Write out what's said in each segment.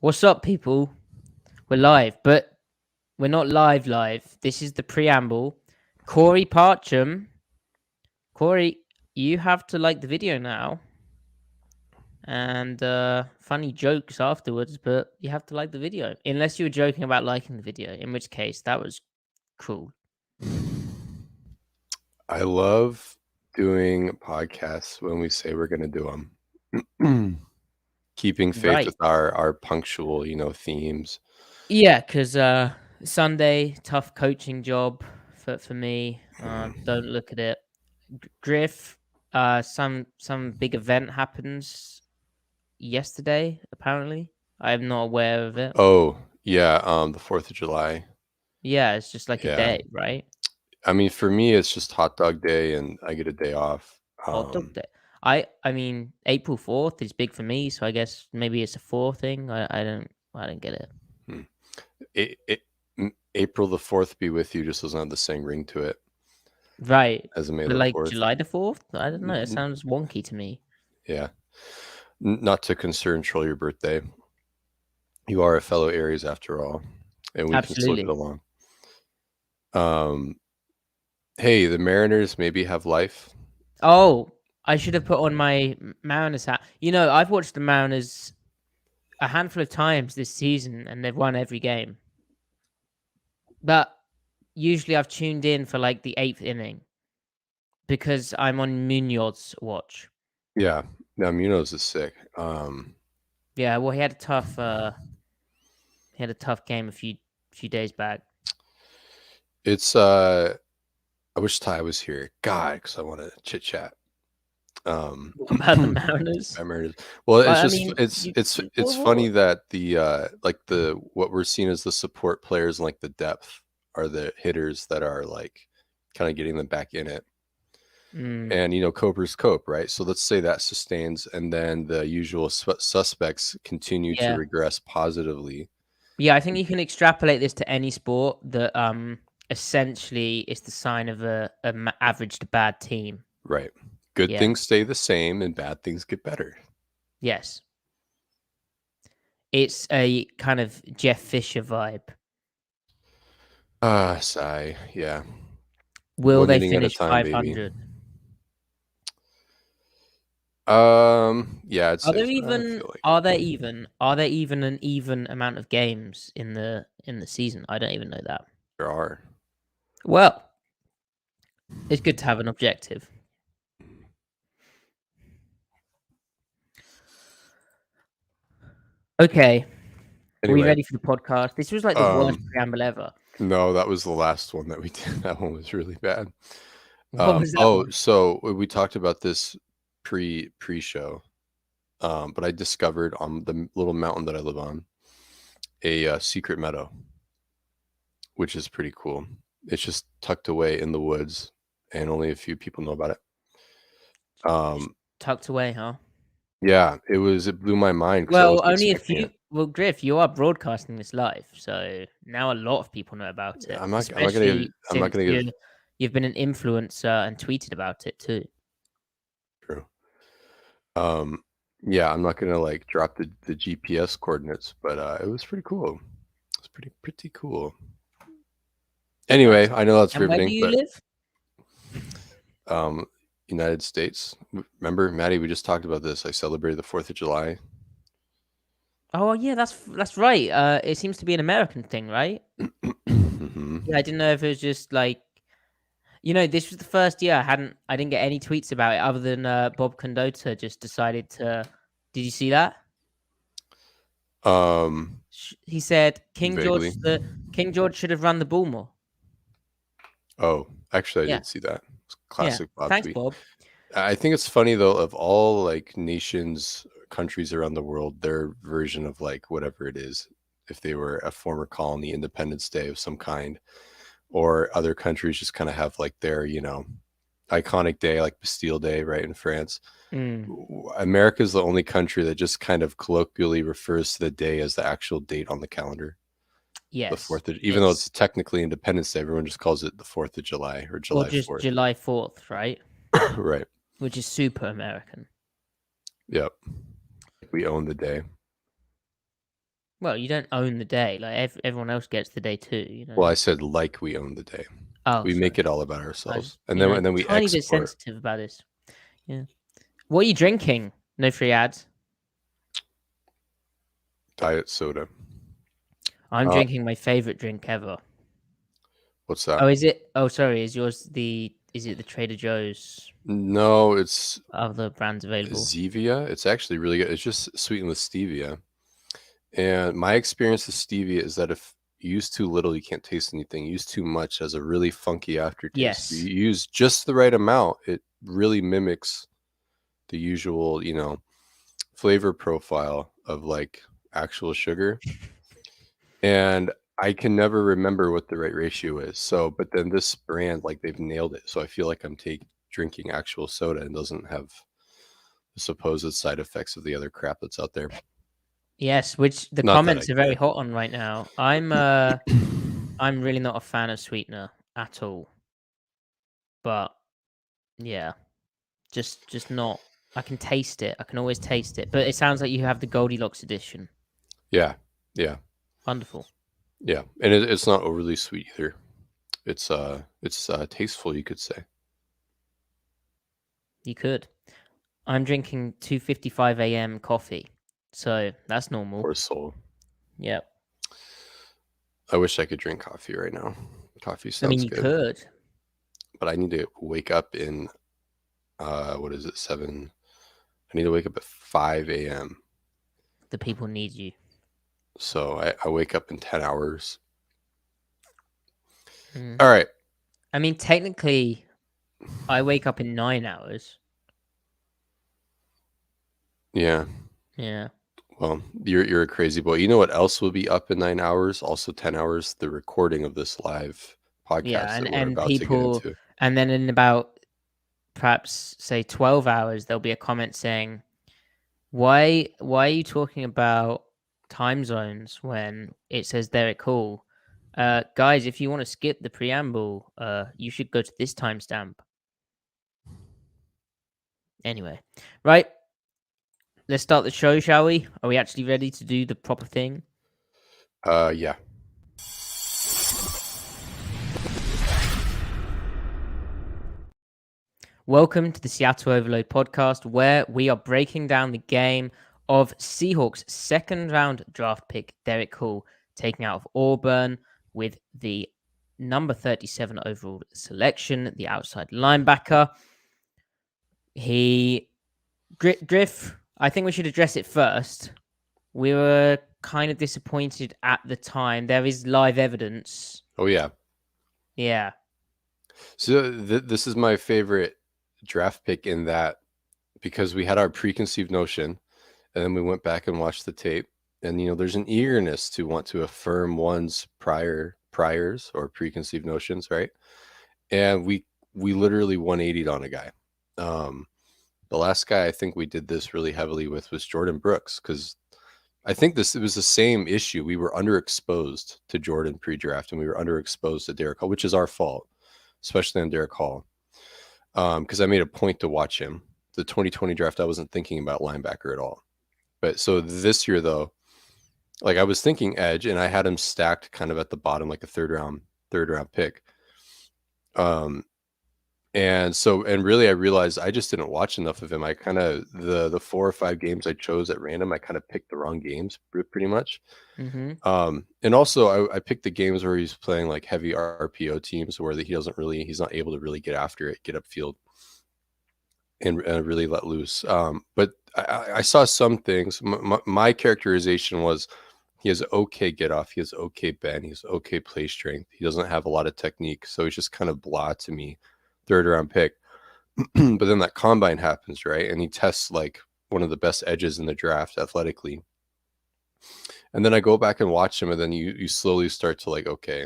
What's up, people? We're live, but we're not live. This is the preamble. Corey Parcham. Corey, you have to like the video now. And funny jokes afterwards, but you have to like the video. Unless you were joking about liking the video, in which case that was cool. I love doing podcasts when we say we're going to do them. Keeping faith with our punctual, themes. Yeah, because Sunday, tough coaching job for me. Don't look at it. Griff, some big event happens yesterday, apparently. I am not aware of it. Oh, yeah, the 4th of July. Yeah, it's just like a day, right? I mean, for me, it's just hot dog day, and I get a day off. Hot dog day. I mean, April 4th is big for me, so I guess maybe it's a 4th thing. I don't get it. April the 4th be with you just doesn't have the same ring to it. Right. As a May But the like 4th. July the 4th? I don't know. It sounds wonky to me. Yeah. Not to control your birthday. You are a fellow Aries after all, and we can still get along. Hey, the Mariners maybe have life. Oh, I should have put on my Mariners hat. You know, I've watched the Mariners a handful of times this season, and they've won every game. But usually I've tuned in for like the 8th inning because I'm on Munoz's watch. Yeah, now Munoz is sick. Yeah, well, he had a tough game a few days back. It's I wish Ty was here, God, because I want to chit chat. About the Mariners. Well, it's funny that the what we're seeing as the support players and like the depth are the hitters that are like kind of getting them back in it. And Cobra's Cope, right? So let's say that sustains, and then the usual suspects continue to regress positively. Yeah, I think you can extrapolate this to any sport that essentially is the sign of a average to bad team. Right. Good things stay the same and bad things get better. Yes. It's a kind of Jeff Fisher vibe. Sigh. Yeah. Will they finish 500? Yeah. I'd say are there even an even amount of games in the season? I don't even know that. There are. Well, it's good to have an objective. Okay. Anyway, are we ready for the podcast? This was like the worst preamble ever. No, that was the last one that we did. That one was really bad. What was that one? So we talked about this pre-show, but I discovered on the little mountain that I live on a secret meadow, which is pretty cool. It's just tucked away in the woods, and only a few people know about it. Tucked away, huh? Yeah, it blew my mind. Well, only a few. Well, Griff, you are broadcasting this live, so now a lot of people know about it. I'm not gonna give. You've been an influencer and tweeted about it too. True. Yeah, I'm not gonna like drop the GPS coordinates, but it was pretty cool. It's pretty cool. Anyway, I know that's riveting. Where do you live? United States. Remember, Maddie, we just talked about this. I celebrated the 4th of July. Oh yeah, that's right. It seems to be an American thing, right? Yeah, I didn't know if it was just like, this was the first year I didn't get any tweets about it other than Bob Condota just decided to. Did you see that? He said King George should have run the ball more. Oh, actually, I did see that. Classic Bob Thanks, tweet. Bob. I think it's funny though, of all like nations, countries around the world, their version of like whatever it is, if they were a former colony, Independence Day of some kind, or other countries just kind of have like their, iconic day, like Bastille Day, right, in France. America is the only country that just kind of colloquially refers to the day as the actual date on the calendar. Yes. The 4th, even though it's technically Independence Day, everyone just calls it the 4th of July or July 4th. Or just July 4th, right? Right. Which is super American. Yep. We own the day. Well, you don't own the day. Like everyone else gets the day too. You Well, know. I said like we own the day. Oh, We make sorry. it all about I was, ourselves, and you know, then we tiny bit export sensitive about this. Yeah. What are you drinking? No free ads. diet soda. I'm Uh, drinking my favorite drink ever. what's that? Oh, is it? Oh, sorry. Is yours the? Is it the Trader Joe's? No, it's Other brands available? Zevia. It's actually really good. It's just sweetened with stevia. And my experience with stevia is that if you use too little, you can't taste anything. Use too much, has a really funky aftertaste. If Yes. you use just the right amount, it really mimics the usual, flavor profile of like actual sugar. And I can never remember what the right ratio is. So, but then this brand, like they've nailed it. So I feel like I'm drinking actual soda and doesn't have the supposed side effects of the other crap that's out there. Yes, which the Not that I comments are very care. hot on right now. I'm really not a fan of sweetener at all. But yeah, just not. I can taste it. I can always taste it. But it sounds like you have the Goldilocks edition. Yeah, yeah, Wonderful. yeah. And it's not overly sweet either. It's tasteful, you could say. You could. I'm drinking 2:55 a.m. coffee. So that's normal. Poor soul. Yep. I wish I could drink coffee right now. Coffee I mean, sounds you good, could. but I need to wake up in what is it, 7? I need to wake up at 5 a.m. The people need you. So I wake up in 10 hours. Mm. All right. I mean, technically, I wake up in 9 hours. Yeah. Yeah. Well, you're a crazy boy. You know what else will be up in 9 hours? Also 10 hours, the recording of this live Yeah, podcast and that we're and about to get people, into. and then in about perhaps say 12 hours, there'll be a comment saying, "Why are you talking about time zones when it says Derek Hall? Guys, if you want to skip the preamble, you should go to this timestamp." Anyway, right? Let's start the show, shall we? Are we actually ready to do the proper thing? Yeah. Welcome to the Seattle Overload podcast, where we are breaking down the game of Seahawks' second round draft pick, Derick Hall, taking out of Auburn with the number 37 overall selection, the outside linebacker. Griff, I think we should address it first. We were kind of disappointed at the time. There is live evidence. Oh, yeah. Yeah. So this is my favorite draft pick in that because we had our preconceived notion and then we went back and watched the tape and there's an eagerness to want to affirm one's priors or preconceived notions, right? And we literally 180'd on a guy. The last guy I think we did this really heavily with was Jordan Brooks, because I think it was the same issue. We were underexposed to Jordan pre-draft and we were underexposed to Derick Hall, which is our fault, especially on Derick Hall. Because I made a point to watch him. The 2020 draft, I wasn't thinking about linebacker at all. But so this year, though, like I was thinking edge, and I had him stacked kind of at the bottom, like a third round pick. And really, I realized I just didn't watch enough of him. I kind of the 4 or 5 games I chose at random, I kind of picked the wrong games pretty much. Mm-hmm. And also I picked the games where he's playing like heavy RPO teams where he's not able to really get after it, get upfield, and really let loose. But I saw some things. My characterization was he has okay get off, he has okay bend, he has okay play strength. He doesn't have a lot of technique, so he's just kind of blah to me. Third round pick. But then that combine happens, right? And he tests like one of the best edges in the draft athletically. And then I go back and watch him, and then you slowly start to like, okay,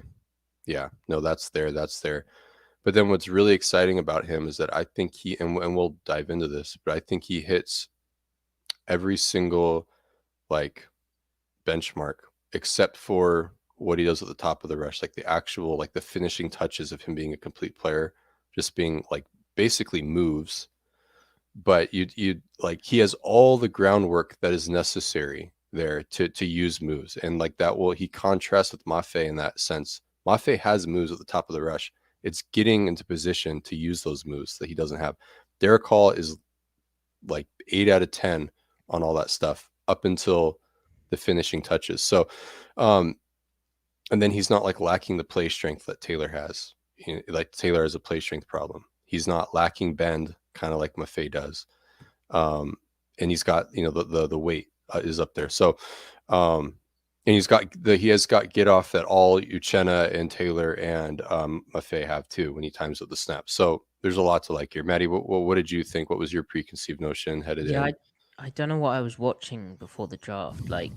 yeah, no, that's there. But then what's really exciting about him is that I think and we'll dive into this, but I think he hits every single like benchmark except for what he does at the top of the rush, like the actual, like the finishing touches of him being a complete player, just being like basically moves. But you like he has all the groundwork that is necessary there to use moves, and like that will he contrasts with Mafe in that sense. Mafe has moves at the top of the rush. It's getting into position to use those moves that he doesn't have. Derick Hall is like 8 out of 10 on all that stuff up until the finishing touches. So, and then he's not like lacking the play strength that Taylor has. Like Taylor has a play strength problem. He's not lacking bend, kind of like Mafe does. And he's got the weight is up there. So, and he has got get off that all Uchenna and Taylor and Mafe have too when he times up the snap. So there's a lot to like here. Maddie, what did you think? What was your preconceived notion headed Yeah, in? I don't know what I was watching before the draft. Like,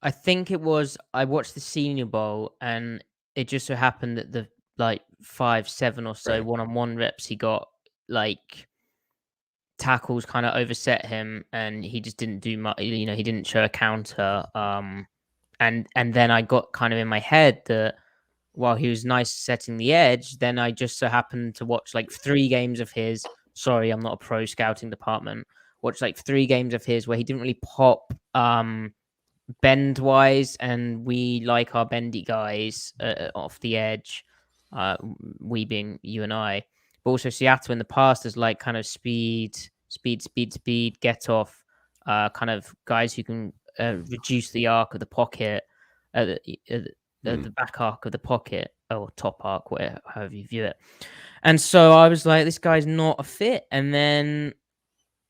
I think it was I watched the Senior Bowl, and it just so happened that the like 5, 7 or so Right. one-on-one reps he got, like tackles kind of overset him, and he just didn't do much. You know, he didn't show a counter. And then I got kind of in my head that while he was nice setting the edge, then I just so happened to watch like 3 games of his. Sorry, I'm not a pro scouting department. Watch like 3 games of his where he didn't really pop bend wise, and we like our bendy guys off the edge. We being you and I, but also Seattle in the past is like kind of speed, get off, kind of guys who can reduce the arc of the pocket, the back arc of the pocket, or top arc, whatever, however you view it. And so I was like, this guy's not a fit. And then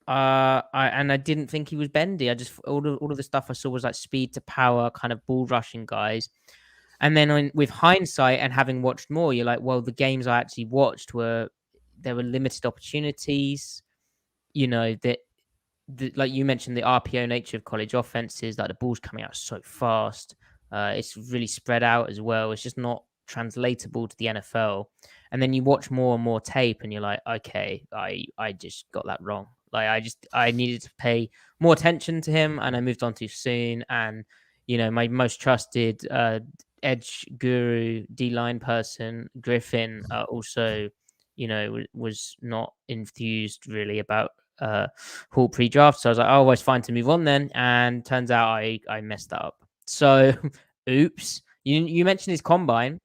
I didn't think he was bendy. I just all of the stuff I saw was like speed to power, kind of ball rushing guys. And then with hindsight and having watched more, you're like, well, the games I actually watched there were limited opportunities. You know that like you mentioned, the RPO nature of college offenses, like the ball's coming out so fast. It's really spread out as well. It's just not translatable to the NFL. And then you watch more and more tape, and you're like, okay, I just got that wrong. Like I needed to pay more attention to him, and I moved on too soon. And my most trusted edge guru, D line person, Griffin, also, was not enthused really about Hall pre-draft. So I was like, oh, well, it's fine to move on then. And turns out I messed that up. So, oops. You mentioned his combine.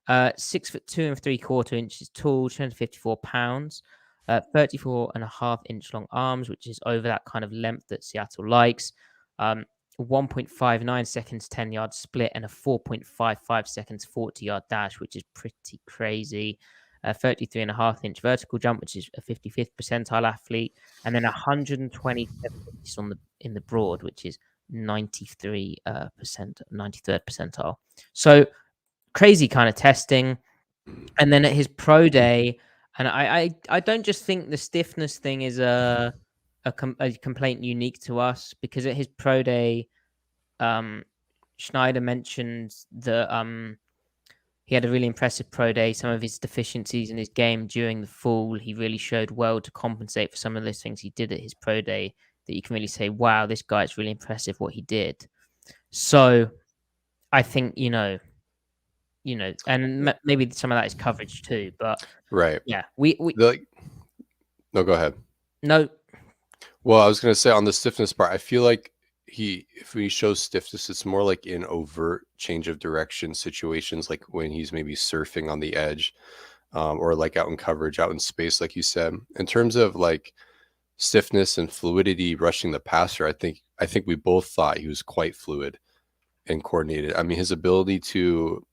6'2 3/4" tall, 254 pounds, 34.5 inch long arms, which is over that kind of length that Seattle likes. 1.59 seconds 10-yard split, and a 4.55 seconds 40-yard dash, which is pretty crazy. 33.5 inch vertical jump, which is a 55th percentile athlete, and then 127 in the broad, which is 93 93rd percentile. So crazy kind of testing. And then at his pro day, and I don't just think the stiffness thing is a complaint unique to us, because at his pro day, Schneider mentioned that he had a really impressive pro day. Some of his deficiencies in his game during the fall, he really showed well to compensate for some of those things he did at his pro day, that you can really say, wow, this guy's really impressive what he did. So I think, and maybe some of that is coverage too, but Right. yeah, No, go ahead. no. Well, I was going to say on the stiffness part, I feel like if he shows stiffness, it's more like in overt change of direction situations, like when he's maybe surfing on the edge, or like out in coverage, out in space, like you said. In terms of like stiffness and fluidity rushing the passer, I think we both thought he was quite fluid and coordinated. I mean, his ability to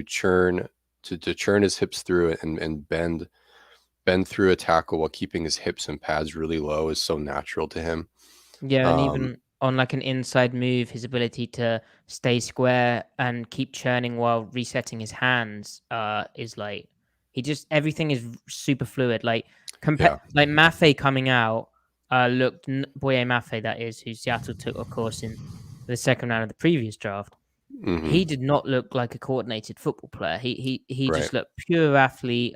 churn his hips through it and bend through a tackle while keeping his hips and pads really low is so natural to him. Yeah, and even on like an inside move, his ability to stay square and keep churning while resetting his hands is like everything is super fluid. Like like Mafe coming out looked Boye Mafe, that is, who Seattle took, of course, in the second round of the previous draft. He did not look like a coordinated football player. He just looked pure athlete,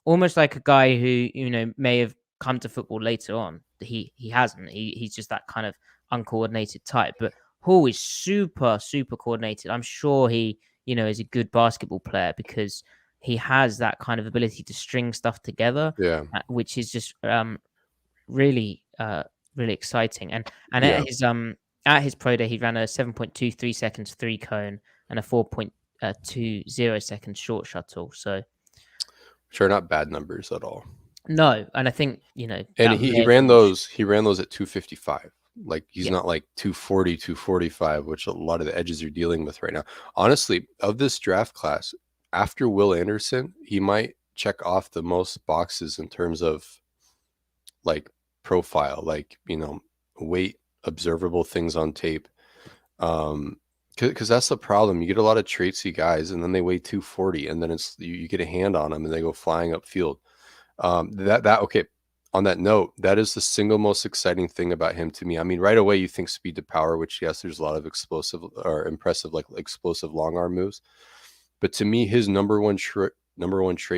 almost like a guy who may have come to football later on. He hasn't. He's just that kind of uncoordinated type. But Hall is super coordinated. I'm sure he is a good basketball player, because he has that kind of ability to string stuff together. Yeah. Which is just really really exciting. And Yeah. at his pro day, he ran a 7.23 seconds 3-cone and a 4.20 seconds short shuttle. So, which are not bad numbers at all. no, and I think And that he may have ran been those at 255. Like he's yeah. not like 240, 245, which a lot of the edges are dealing with right now. Honestly, of this draft class, after Will Anderson, he might check off the most boxes in terms of like profile, like weight, observable things on tape. Because that's the problem. You get a lot of traitsy guys, and then they weigh 240, and then it's you get a hand on them, and they go flying upfield. Okay. On that note, that is the single most exciting thing about him to me. I mean, right away you think speed to power, which yes, there's a lot of explosive or impressive, like explosive long arm moves. But to me, his number one trait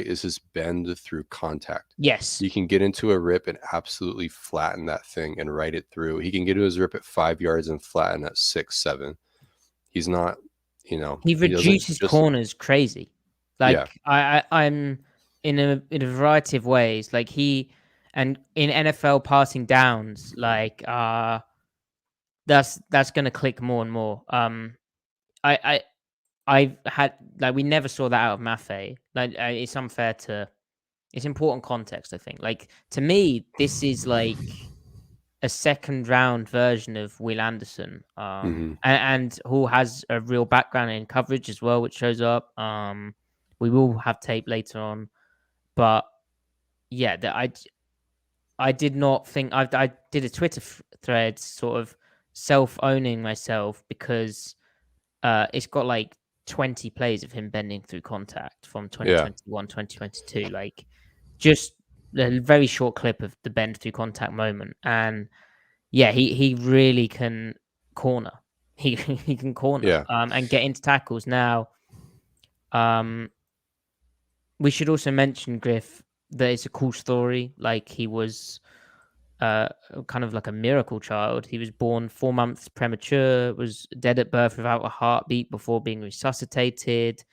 is his bend through contact. Yes. You can get into a rip and absolutely flatten that thing and ride it through. He can get to his rip at 5 yards and flatten at 6, 7. He's not, He he doesn't reduces just corners crazy. yeah. Like I'm in a variety of ways. Like and in NFL passing downs, like that's gonna click more and more. I I've had like we never saw that out of Maffei. Like it's unfair to. It's important context, I think. Like to me, this is like a second round version of Will Anderson. Mm-hmm. And Hall has a real background in coverage as well, which shows up. We will have tape later on, but yeah, I did not think I did a Twitter thread sort of self owning myself because it's got like 20 plays of him bending through contact from Yeah. 2021, 2022. Like just a very short clip of the bend through contact moment. And yeah, he really can corner. He can corner Yeah. and get into tackles. Now, we should also mention Griff that it's a cool story. Like he was kind of like a miracle child. He was born 4 months premature, was dead at birth without a heartbeat before being resuscitated,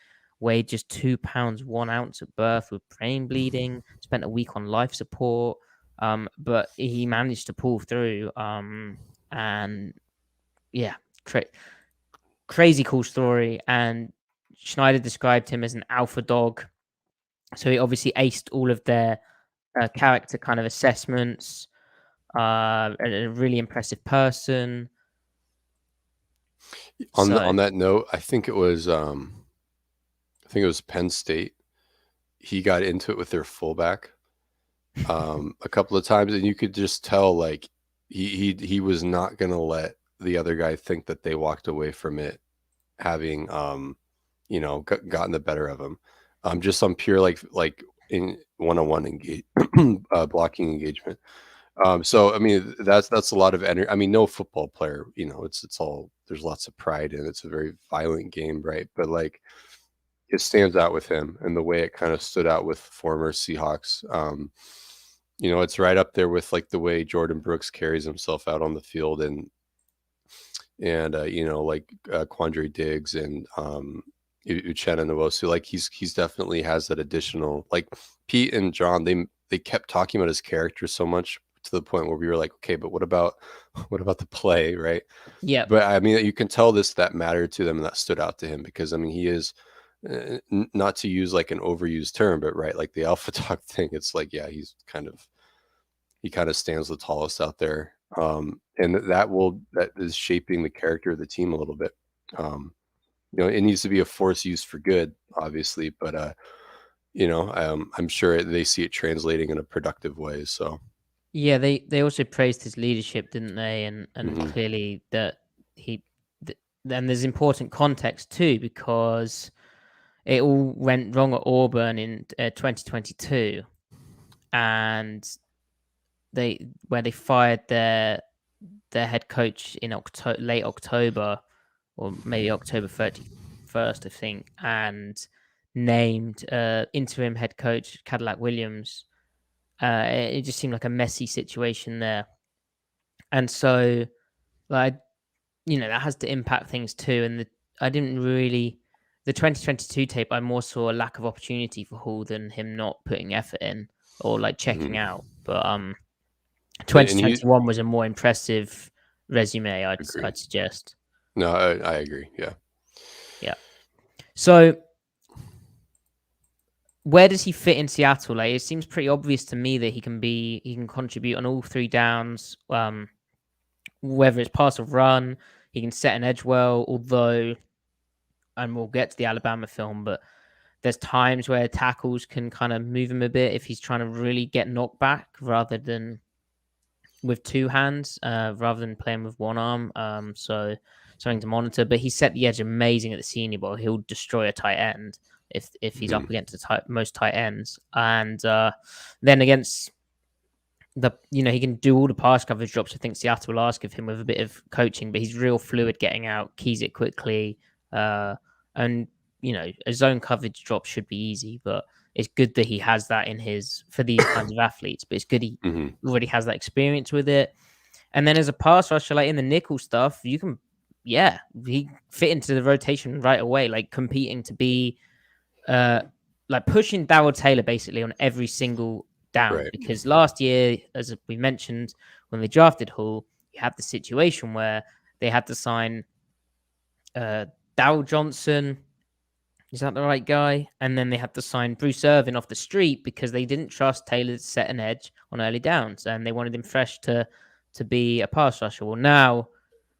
weighed just 2 pounds 1 ounce at birth with brain bleeding, spent a week on life support, but he managed to pull through. And yeah, crazy cool story. And Schneider described him as an alpha dog. So he obviously aced all of their character kind of assessments. A really impressive person. On So that note, I think it was Penn State. He got into it with their fullback a couple of times, and you could just tell like he was not going to let the other guy think that they walked away from it having gotten the better of him, just on pure like in one-on-one blocking engagement. So I mean that's a lot of energy. I mean, no football player, it's all, there's lots of pride in it. It's a very violent game, right? But like it stands out with him and the way it kind of stood out with former Seahawks. It's right up there with like the way Jordan Brooks carries himself out on the field and Quandre Diggs and Uchenna Nwosu. Like he's definitely has that additional, like Pete and John, they kept talking about his character so much to the point where we were like, okay, but what about the play, right? yeah, But I mean, you can tell that mattered to them and that stood out to him because I mean, he is not to use like an overused term, but right, like the alpha dog thing. It's like, yeah, he kind of stands the tallest out there, and that is shaping the character of the team a little bit. It needs to be a force used for good, obviously, but I'm sure they see it translating in a productive way. So yeah, they also praised his leadership, didn't they? And mhm. clearly that then there's important context too because it all went wrong at Auburn in 2022, and where they fired their head coach in late October or maybe October 31st, I think, and named interim head coach Cadillac Williams. It just seemed like a messy situation there, and so like that has to impact things too. And I didn't really the 2022 tape. I more saw a lack of opportunity for Hall than him not putting effort in or like checking Mhm. out. But And he 2021 was a more impressive resume. Agreed. I'd suggest. No, I agree. Yeah. Yeah. So where does he fit in Seattle? Like, it seems pretty obvious to me that he can contribute on all three downs. Whether it's pass or run, he can set an edge well. Although, and we'll get to the Alabama film, but there's times where tackles can kind of move him a bit if he's trying to really get knocked back rather than with two hands, rather than playing with one arm. So something to monitor. But he set the edge amazing at the Senior Bowl. He'll destroy a tight end if he's up against the most tight ends, and then against he can do all the pass coverage drops. I think Seattle will ask of him with a bit of coaching, but he's real fluid getting out, keys it quickly, and a zone coverage drop should be easy, but it's good that he has that in his for these kinds of athletes. But it's good he already has that experience with it. And then as a pass rusher, like in the nickel stuff, he fit into the rotation right away, like competing to be, like pushing Darrell Taylor basically on every single down. Right. Because last year, as we mentioned, when they drafted Hall, you had the situation where they had to sign Darrell Johnson. Is that the right guy? And then they had to sign Bruce Irvin off the street because they didn't trust Taylor to set an edge on early downs, and they wanted him fresh to be a pass rusher. Well, now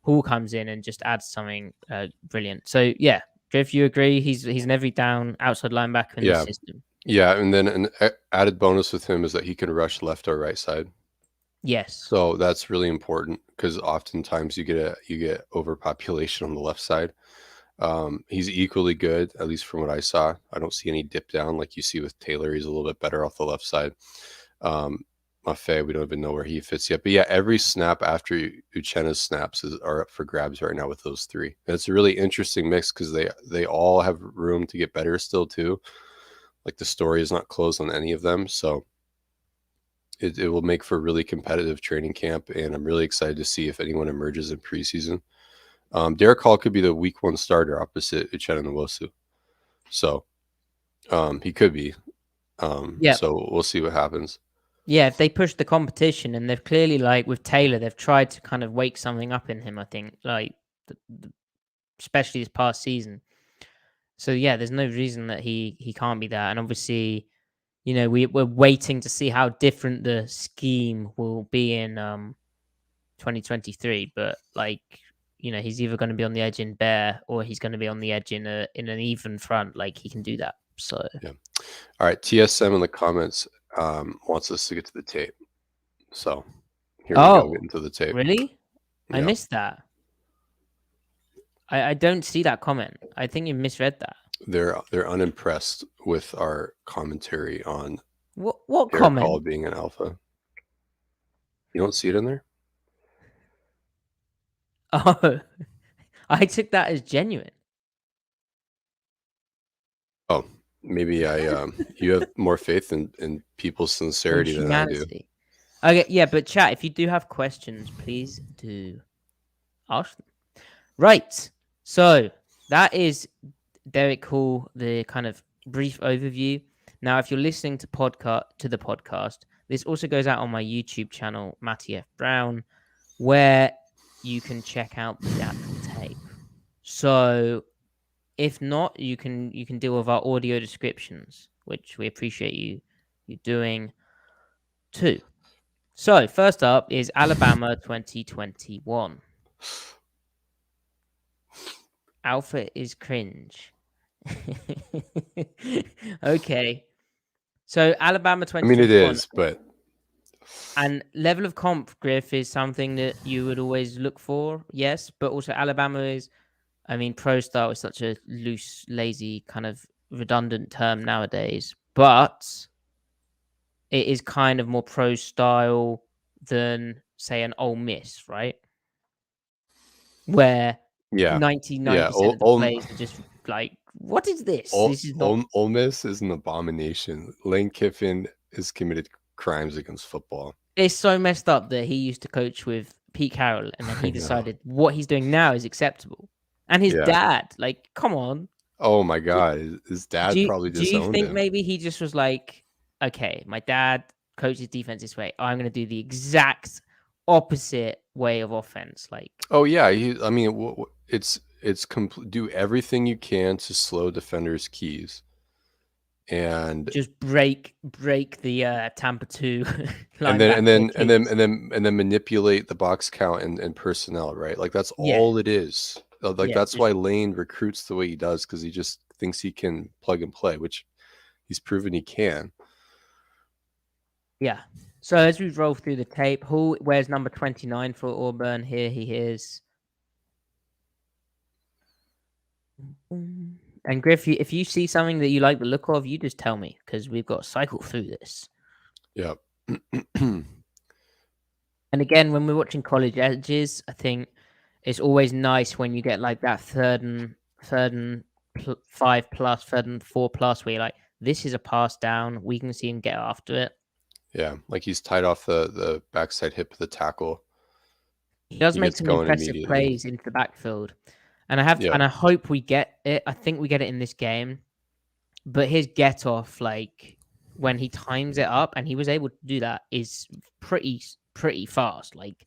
Hall comes in and just adds something brilliant. So yeah, Griff, you agree? He's an every down outside linebacker in the system. Yeah, and then an added bonus with him is that he can rush left or right side. Yes. So that's really important because oftentimes you get overpopulation on the left side. He's equally good, at least from what I saw. I don't see any dip down like you see with Taylor. He's a little bit better off the left side. Mafe, we don't even know where he fits yet. But yeah, every snap after Uchenna's snaps are up for grabs right now with those three. And it's a really interesting mix because they all have room to get better still too. Like the story is not closed on any of them. So it will make for a really competitive training camp. And I'm really excited to see if anyone emerges in preseason. Derick Hall could be the week 1 starter opposite Uchenna Nwosu. So he could be. So we'll see what happens. Yeah, if they push the competition, and they've clearly, like with Taylor, they've tried to kind of wake something up in him, I think, like especially this past season. So yeah, there's no reason that he can't be that. And obviously, we're waiting to see how different the scheme will be in 2023. But he's either going to be on the edge in bear or he's going to be on the edge in an even front. Like he can do that. So yeah. All right, TSM in the comments wants us to get to the tape. So here we go, get into the tape. Really? Yeah. I missed that. I don't see that comment. I think you misread that. They're unimpressed with our commentary on what comment? Hall being an alpha. You don't see it in there? Oh, I took that as genuine. Oh, maybe you have more faith in people's sincerity than I do. Okay, yeah, but chat, if you do have questions, please do ask them. Right, so that is Derick Hall, the kind of brief overview. Now, if you're listening to the podcast, this also goes out on my YouTube channel, Matty F. Brown, where you can check out the actual tape. So if not, you can deal with our audio descriptions, which we appreciate you doing too. So first up is Alabama 2021. Alpha is cringe. Okay. So Alabama 2021. I mean, it is, but... And level of comp, Griff, is something that you would always look for, yes. But also Alabama is, pro style is such a loose, lazy, kind of redundant term nowadays. But it is kind of more pro style than, say, an Ole Miss, right? Where 99% of the plays are just like, what is this? This is not... Ole Miss is an abomination. Lane Kiffin has committed crimes against football. It's so messed up that he used to coach with Pete Carroll, and then he decided what he's doing now is acceptable. And his dad, like, come on. Oh my God, his dad probably disowned him. Do you think maybe he just was like, okay, my dad coaches defense this way. I'm going to do the exact opposite way of offense. Like, Oh yeah, I mean, it's do everything you can to slow defenders' keys, and just break the Tampa 2 and then and linebacker then and then keys. and then and then manipulate the box count and personnel, right? Like that's Yeah, all it is. Like yeah, that's just why Lane recruits the way he does, because he just thinks he can plug and play, which he's proven he can. yeah. So as we roll through the tape, Hall wears number 29 for Auburn. Here he is. And Griff, if you see something that you like the look of, you just tell me because we've got to cycle through this. Yeah. And again, when we're watching college edges, I think it's always nice when you get like that third and 5+, third and 4+, where you're like, this is a pass down. We can see him get after it. Yeah, like he's tied off the backside hip of the tackle. He does He make gets some going impressive immediately. plays into the backfield. And Yeah. I hope we get it. I think we get it in this game. But his get off, like when he times it up, and he was able to do that, is pretty fast. Like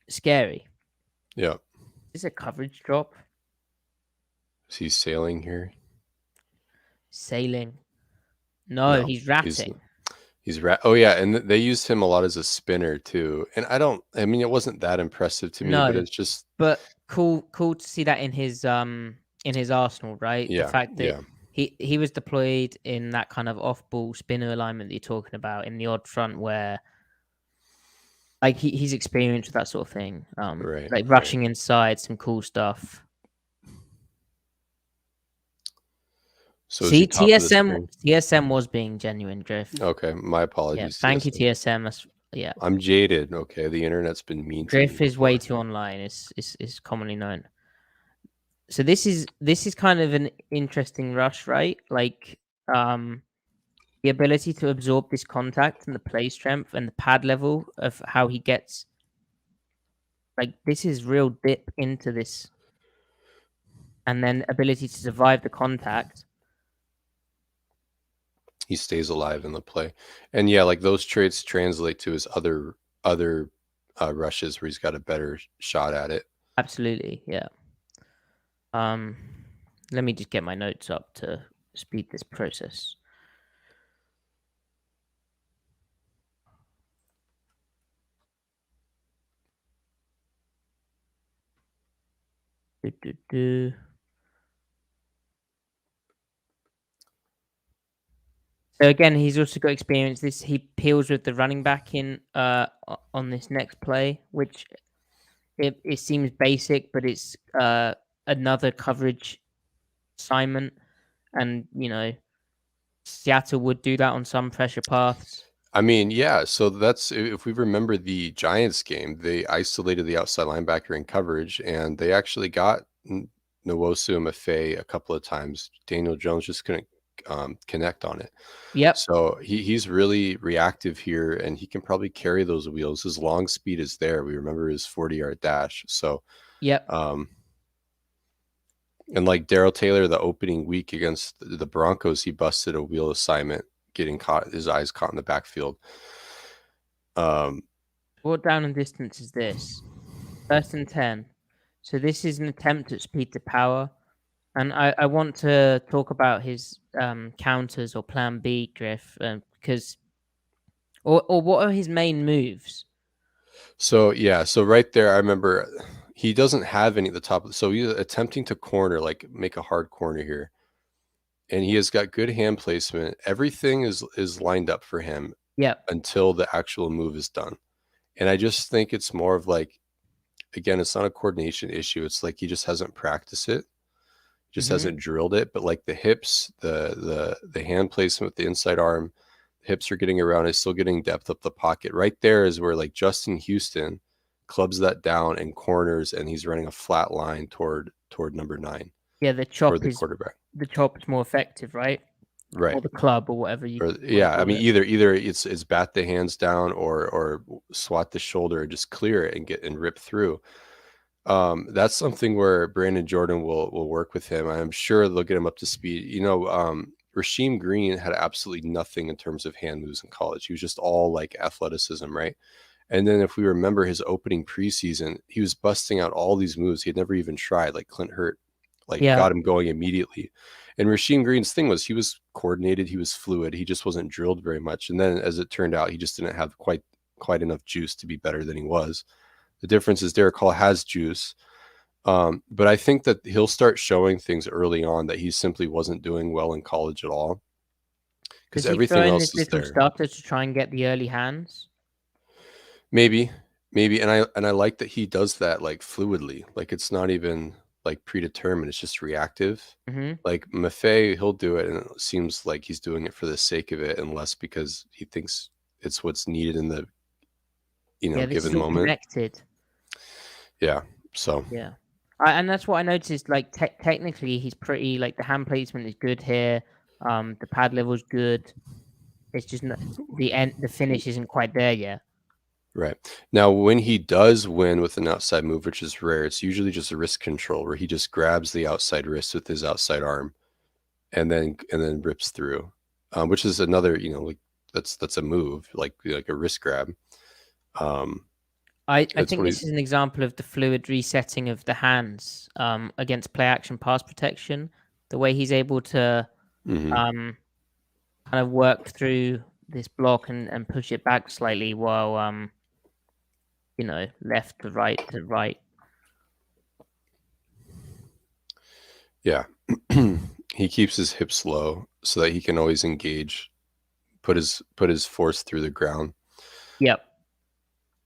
scary. Yeah. Is it a coverage drop? Is he sailing here? Sailing. No, No. he's He's ratting. Oh yeah, and they used him a lot as a spinner too. And I mean it wasn't that impressive to me, but No, it's just but cool to see that in his arsenal, right? The yeah, fact that yeah, he was deployed in that kind of off ball spinner alignment that you're talking about in the odd front, where like he's experienced with that sort of thing. right, Like right. rushing inside, some cool stuff. So is he See, top of the screen? TSM was being genuine, Griff. Okay, my Yeah, apologies, thank you, TSM. TSM. Yeah, I'm jaded, okay? The internet's been mean to me Griff is way before. too online. Is commonly known. So this is kind of an interesting rush, right? Like, the ability to absorb this contact and the play strength and the pad level of how he gets. Like, this is real dip into this, and then ability to survive the contact. He stays alive in the play. And yeah, like those traits translate to his other rushes where he's got a better shot at it. Absolutely, yeah. Let me just get my notes up to speed this process. Do, do, do. So again, he's also got experience. This he peels with the running back in on this next play, which it seems basic, but it's another coverage assignment, and Seattle would do that on some pressure paths. I mean, yeah, so that's if we remember the Giants game, they isolated the outside linebacker in coverage, and they actually got Nwosu and Mafe a couple of times. Daniel Jones just couldn't connect on it. Yep, So he's really reactive here, and he can probably carry those wheels. His long speed is there. We remember his 40-yard dash. So, yep. and like Darrell Taylor, the opening week against the Broncos, he busted a wheel assignment, getting caught, his eyes caught in the backfield. What down and distance is this? 1st and 10. So this is an attempt at speed to power. And I want to talk about his counters or plan B, Griff, because or what are his main moves? So yeah, so right there, I remember he doesn't have any at the top. So he's attempting to corner, like make a hard corner here, and he has got good hand placement. Everything is lined up for him Yep. until the actual move is done. And I just think it's more of like, again, it's not a coordination issue. It's like he just hasn't practiced it, just Mm-hmm. hasn't drilled it. But like the hips, the hand placement with the inside arm, the hips are getting around. It's still getting depth up the pocket. Right there is where like Justin Houston clubs that down and corners, and he's running a flat line toward number 9, Yeah, the toward chop the is quarterback. more effective, right? Right. Or the club or whatever you Or want to yeah, I call mean it. either it's bat the hands down or swat the shoulder and just clear it and get and rip through. That's something where Brandon Jordan will work with him. I'm sure they'll get him up to speed. Rasheem Green had absolutely nothing in terms of hand moves in college. He was just all like athleticism, right? And then if we remember his opening preseason, he was busting out all these moves he had never even tried, like Clint Hurt, like Yeah. got him going immediately. And Rasheem Green's thing was he was coordinated, he was fluid, he just wasn't drilled very much. And then as it turned out, he just didn't have quite enough juice to be better than he was. The difference is Derick Hall has juice. But I think that he'll start showing things early on that he simply wasn't doing well in college at all because Does he everything throw in else this is little there. stutter to try and get the early hands? Maybe, maybe, and I like that he does that like fluidly. Like it's not even like predetermined. It's just reactive. Mm-hmm. Like Maffei, he'll do it, and it seems like he's doing it for the sake of it, and less because he thinks it's what's needed in the Yeah, this is given all moment. connected. Yeah. So Yeah. And that's what I noticed. Like technically, he's pretty like the hand placement is good here. The pad level's good. It's just not, the finish isn't quite there yet. right now, when he does win with an outside move, which is rare, it's usually just a wrist control where he just grabs the outside wrist with his outside arm, and then rips through, which is another like that's a move like a wrist grab. I That's think what this he. is an example of the fluid resetting of the hands against play action pass protection. The way he's able to Mhm. kind of work through this block and push it back slightly while left to right to right. Yeah. He keeps his hips low so that he can always engage, put his force through the ground. Yep.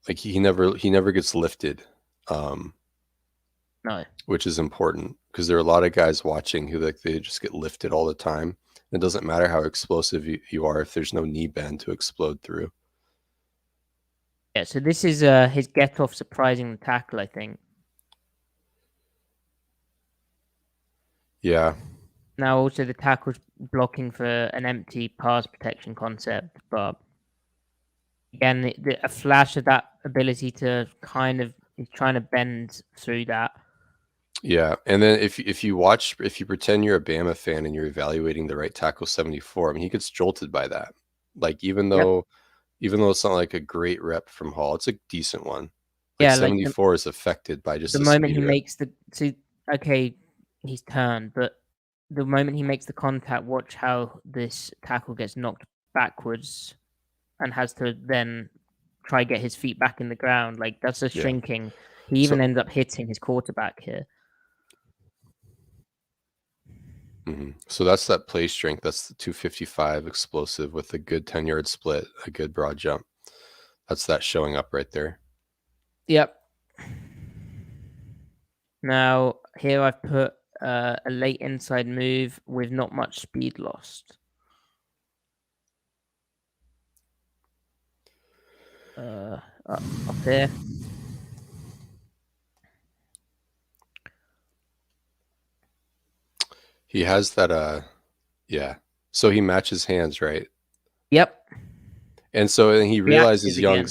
Like he never gets lifted, um, No. which is important because there are a lot of guys watching who like they just get lifted all the time. It doesn't matter how explosive you are if there's no knee bend to explode through. Yeah. So this is his get off surprising the tackle, I think. Yeah. Now also the tackle's blocking for an empty pass protection concept, but again, a flash of that ability to kind of he's trying to bend through that. Yeah, and then if you pretend you're a Bama fan and you're evaluating the right tackle 74, I mean he gets jolted by that. Like Yep. even though it's not like a great rep from Hall, it's a decent one. Like Yeah, like 74 is affected by just the the moment speed he of it. makes okay, he's turned, but the moment he makes the contact, watch how this tackle gets knocked backwards and has to then try get his feet back in the ground. Like that's a Yeah. shrinking. He even So ends up hitting his quarterback here. so that's that play strength. That's the 255 explosive with a good 10-yard split, a good broad jump. That's that showing up right there. Yep. Now here I've put a late inside move with not much speed lost. Up here. He has that yeah. So he matches hands, right? Yep. And so then he Reactive realizes again.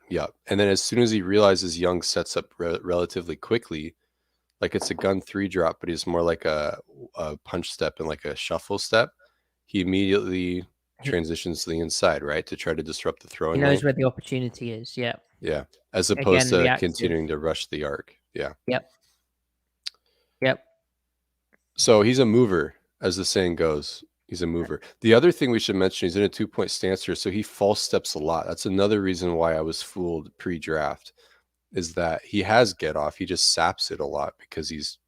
Yeah. And then as soon as he realizes Young sets up relatively quickly, like it's a gun 3 drop, but he's more like a punch step and like a shuffle step. He immediately He, transitions to the inside, right, to try to disrupt the he throwing knows lane. where the opportunity is. Yep. Yeah, as opposed Again, to reactive. continuing to rush the arc. Yeah. Yep. Yep. So he's a mover, as the saying goes. He's a mover. The other thing we should mention, he's in a 2-point stance here, so he false steps a lot. That's another reason why I was fooled pre-draft, is that he has get off. He just saps it a lot because he's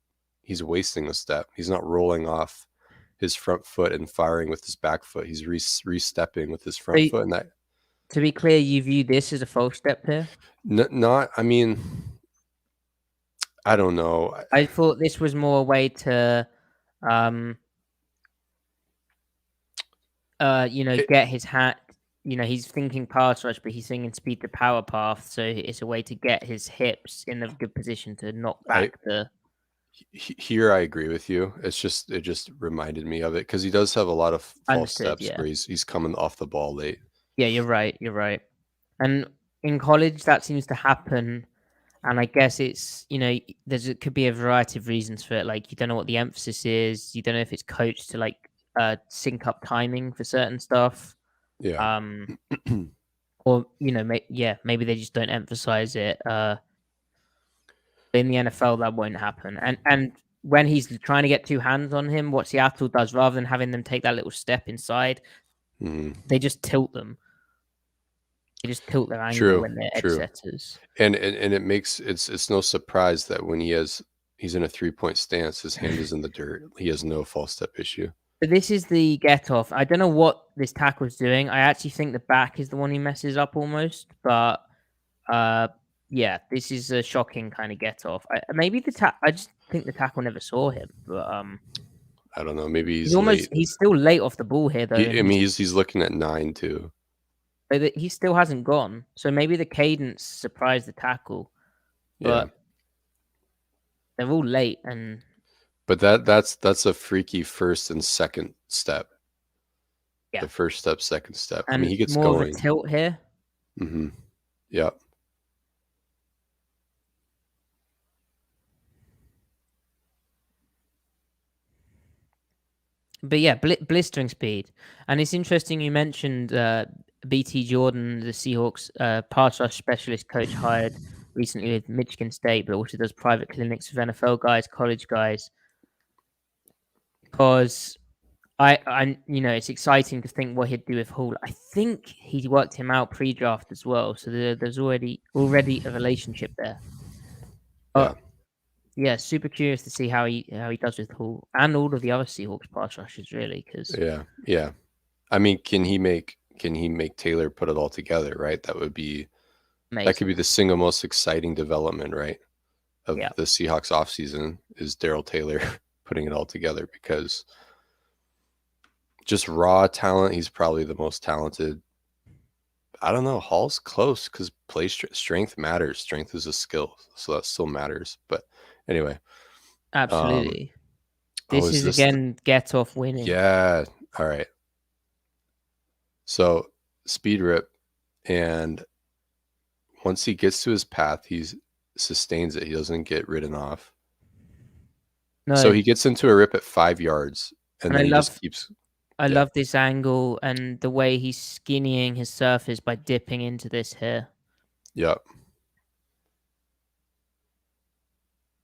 wasting a step. He's not rolling off his front foot and firing with his back foot. He's re-stepping with his front So, foot, and that to be clear, you view this as a false step here? not. I mean, I don't know. I thought this was more a way to, um, get his hat. He's thinking pass rush, but he's thinking speed to power path. So it's a way to get his hips in a good position to knock I back the. Here I agree with you. It just reminded me of it because he does have a lot of false Understood. steps Yeah. where he's coming off the ball late. Yeah, you're right. You're right. And in college, that seems to happen. And I guess it's, it could be a variety of reasons for it. Like, you don't know what the emphasis is. You don't know if it's coached to sync up timing for certain stuff. Yeah. Um, or maybe they just don't emphasize it. In the NFL, that won't happen. And when he's trying to get two hands on him, what Seattle does, rather than having them take that little step inside, they just tilt them. They just tilt their angle when they're edge True. setters. And it makes it's no surprise that when he's in a 3-point stance, his hand is in the dirt. He has no false step issue. But this is the get off. I don't know what this tackle's doing. I actually think the back is the one he messes up almost. But yeah, this is a shocking kind of get off. Maybe I just think the tackle never saw him. But I don't know. Maybe he's late. He's still late off the ball here, though. He's looking at 9 too. He still hasn't gone. So maybe the cadence surprised the tackle. But they're all late, but that's a freaky first and second step. Yeah. The first step, second step. And I mean, he gets more going. Of a tilt here. Mm-hmm. Yeah. But yeah, blistering speed. And it's interesting you mentioned BT Jordan, the Seahawks pass rush specialist coach hired recently with Michigan State, but also does private clinics with NFL guys, college guys. Because I it's exciting to think what he'd do with Hall. I think he worked him out pre-draft as well, so there's already a relationship there. Yeah, super curious to see how he does with Hall and all of the other Seahawks pass rushers, really. Because yeah. I mean, can he make Taylor put it all together? Right, that would be amazing. That could be the single most exciting development, right, of the Seahawks offseason is Darrell Taylor putting it all together, because just raw talent, he's probably the most talented. I don't know. Hall's close because play strength matters. Strength is a skill, so that still matters. But anyway, absolutely. This is again get off winning. Yeah. All right. So speed rip, and once he gets to his path, he sustains it. He doesn't get ridden off. No. So he gets into a rip at 5 yards, and then he just keeps. I love this angle and the way he's skinnying his surface by dipping into this here. Yep.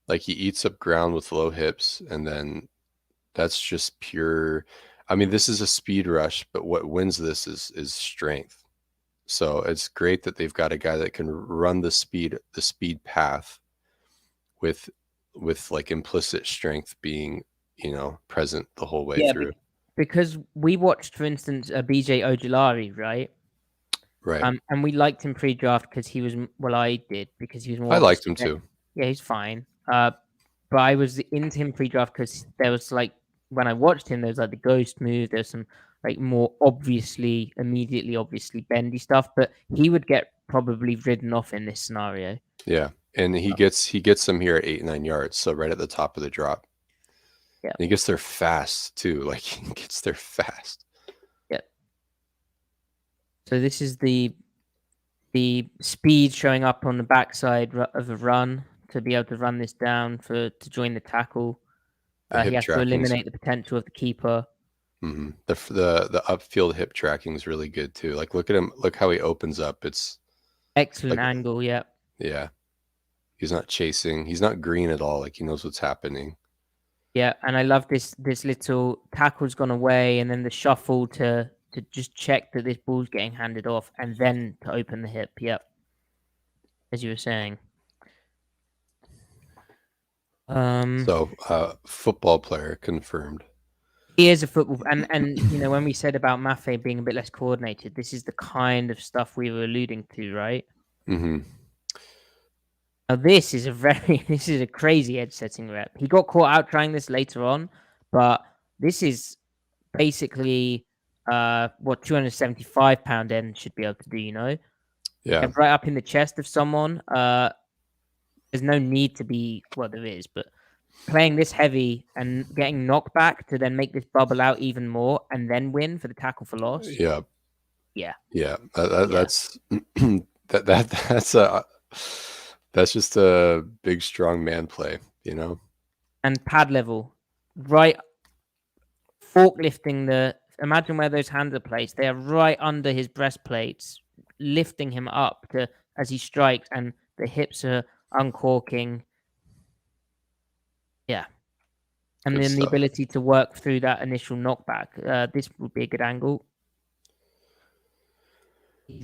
Like he eats up ground with low hips, and then that's just pure. I mean, this is a speed rush, but what wins this is strength. So it's great that they've got a guy that can run the speed path with like implicit strength being, present the whole way through. Because we watched, for instance, BJ Ojolari, right? Right. And we liked him pre-draft because he was, I did, because he was more. I liked him too. Yeah, he's fine. But I was into him pre-draft because there was when I watched him, there was the ghost move. There's some more immediately obviously bendy stuff, but he would get probably ridden off in this scenario. Yeah, and he gets them here at 8-9 yards, so right at the top of the drop. Yeah, and he gets there fast too. Like he gets there fast. Yeah. So this is the speed showing up on the backside of a run to be able to run this down to join the tackle. He has to eliminate the potential of the keeper. Mm-hmm. The upfield hip tracking is really good too. Like look at him. Look how he opens up. It's excellent angle. Yeah. Yeah. He's not chasing. He's not green at all. Like he knows what's happening. Yeah, and I love this little tackle's gone away, and then the shuffle to just check that this ball's getting handed off, and then to open the hip. Yep, as you were saying. So football player confirmed. He is a football, and when we said about Maffei being a bit less coordinated, this is the kind of stuff we were alluding to, right? Mm-hmm. Now this is a crazy edge setting rep. He got caught out trying this later on, but this is basically what 275-pound end should be able to do. Yeah, right up in the chest of someone. There's no need to be there is, but playing this heavy and getting knocked back to then make this bubble out even more and then win for the tackle for loss. Yeah. That's just a big, strong man play, And pad level, right? Forklifting imagine where those hands are placed. They are right under his breastplates, lifting him up to as he strikes, and the hips are uncorking. Yeah. And Good then the stuff. ability to work through that initial knockback. This would be a good angle.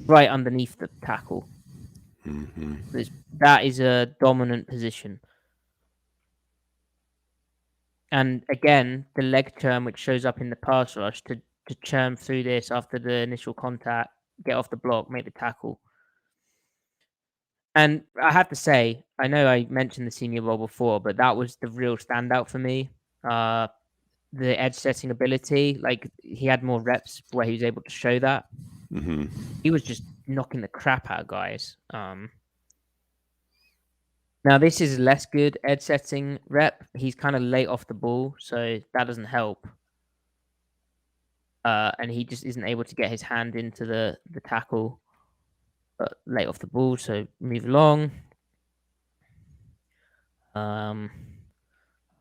Right underneath the tackle. That is a dominant position. And again, the leg churn, which shows up in the pass rush, to churn through this after the initial contact, get off the block, make the tackle. And I have to say, I know I mentioned the senior role before, but that was the real standout for me. The edge setting ability, like he had more reps where he was able to show that. He was just knocking the crap out of guys. Now this is less good edge setting rep. He's kind of late off the ball, so that doesn't help. And he just isn't able to get his hand into the tackle, but late off the ball. So move along.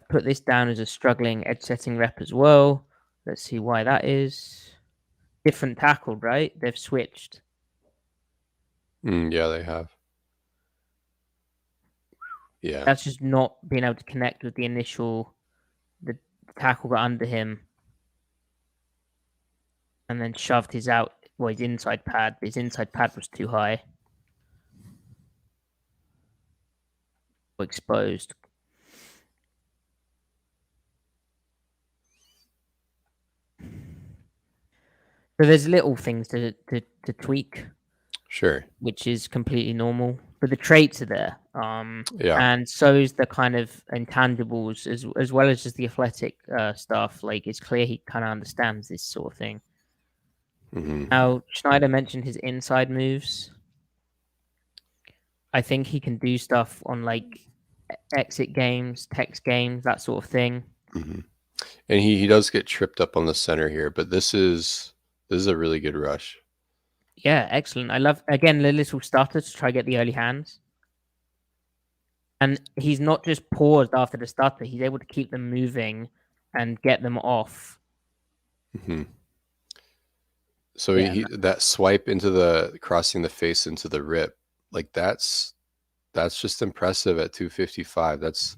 Put this down as a struggling edge setting rep as well. Let's see why that is. Different tackle, right? They've switched. Yeah, they have. Yeah. That's just not being able to connect with the tackle got under him and then shoved his inside pad. His inside pad was too high. Exposed. So there's little things to tweak. Sure. Which is completely normal. But the traits are there. Yeah. And so is the kind of intangibles as well as just the athletic stuff. Like it's clear he kind of understands this sort of thing. Now, Schneider mentioned his inside moves. I think he can do stuff on like exit games, text games, that sort of thing. And he does get tripped up on the center here, but this is a really good rush. Yeah, excellent. I love, again, the little stutter to try to get the early hands. And he's not just paused after the stutter. He's able to keep them moving and get them off. So that swipe into the crossing the face into the rip, like that's just impressive at 255. That's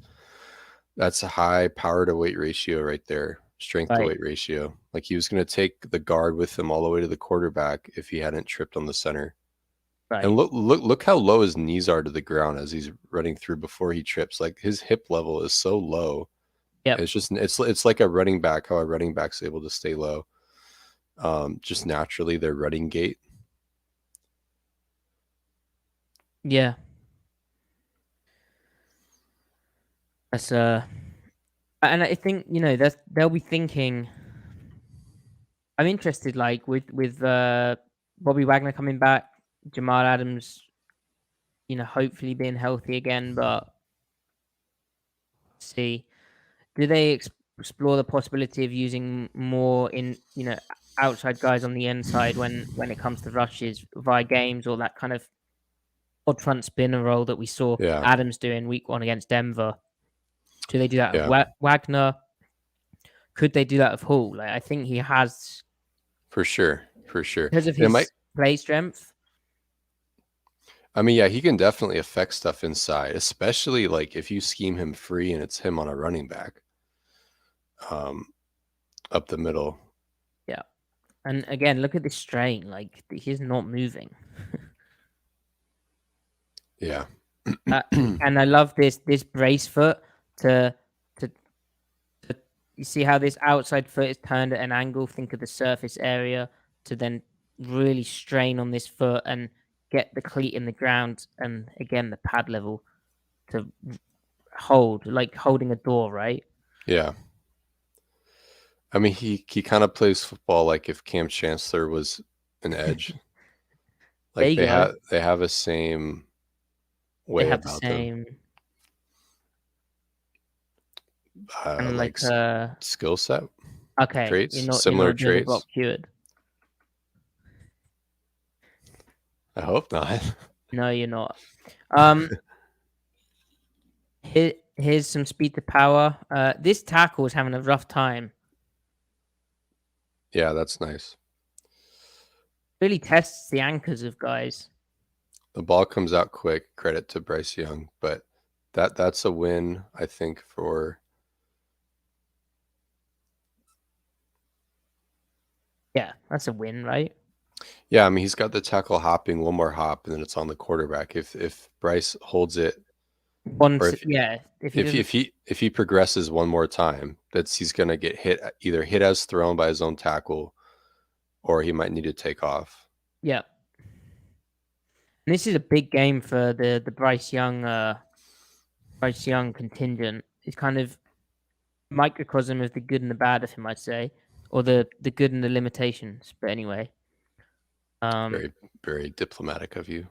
a high power to weight ratio right there. Strength to weight ratio. Like he was going to take the guard with him all the way to the quarterback if he hadn't tripped on the center. Right. And look how low his knees are to the ground as he's running through before he trips. Like his hip level is so low. Yeah. It's like a running back, how a running back's able to stay low. Just naturally their running gait. Yeah. That's and I think, they'll be thinking, I'm interested, like with Bobby Wagner coming back, Jamal Adams, hopefully being healthy again, but see, do they explore the possibility of using more in, outside guys on the inside when it comes to rushes via games, or that kind of odd front spinner role that we saw Adams do in week 1 against Denver? Do they do that with Wagner? Could they do that with Hall? Like, I think he has. For sure. Because of his play strength. I mean, yeah, he can definitely affect stuff inside, especially like if you scheme him free and it's him on a running back. Up the middle. Yeah. And again, look at this strain. Like, he's not moving. Yeah. And I love this brace foot to you see how this outside foot is turned at an angle. Think of the surface area to then really strain on this foot and get the cleat in the ground, and again the pad level to hold, like holding a door, right? Yeah. I mean, he kind of plays football like if Cam Chancellor was an edge. Like they have a same way about them. And like skill set. Okay, traits, similar traits. Block cured. I hope not. No, you're not. Here's some speed to power. This tackle is having a rough time. Yeah, that's nice. Really tests the anchors of guys. The ball comes out quick. Credit to Bryce Young, but that's a win, I think, for. Yeah, that's a win, right? Yeah, I mean he's got the tackle hopping, one more hop, and then it's on the quarterback. If Bryce holds it, or Yeah, if he doesn't, if he progresses one more time, he's gonna get hit, either hit as thrown by his own tackle, or he might need to take off. yeah. And this is a big game for the Bryce Young contingent. It's kind of microcosm of the good and the bad of him, I'd say, or the good and the limitations. But anyway, um, Very, very diplomatic of you.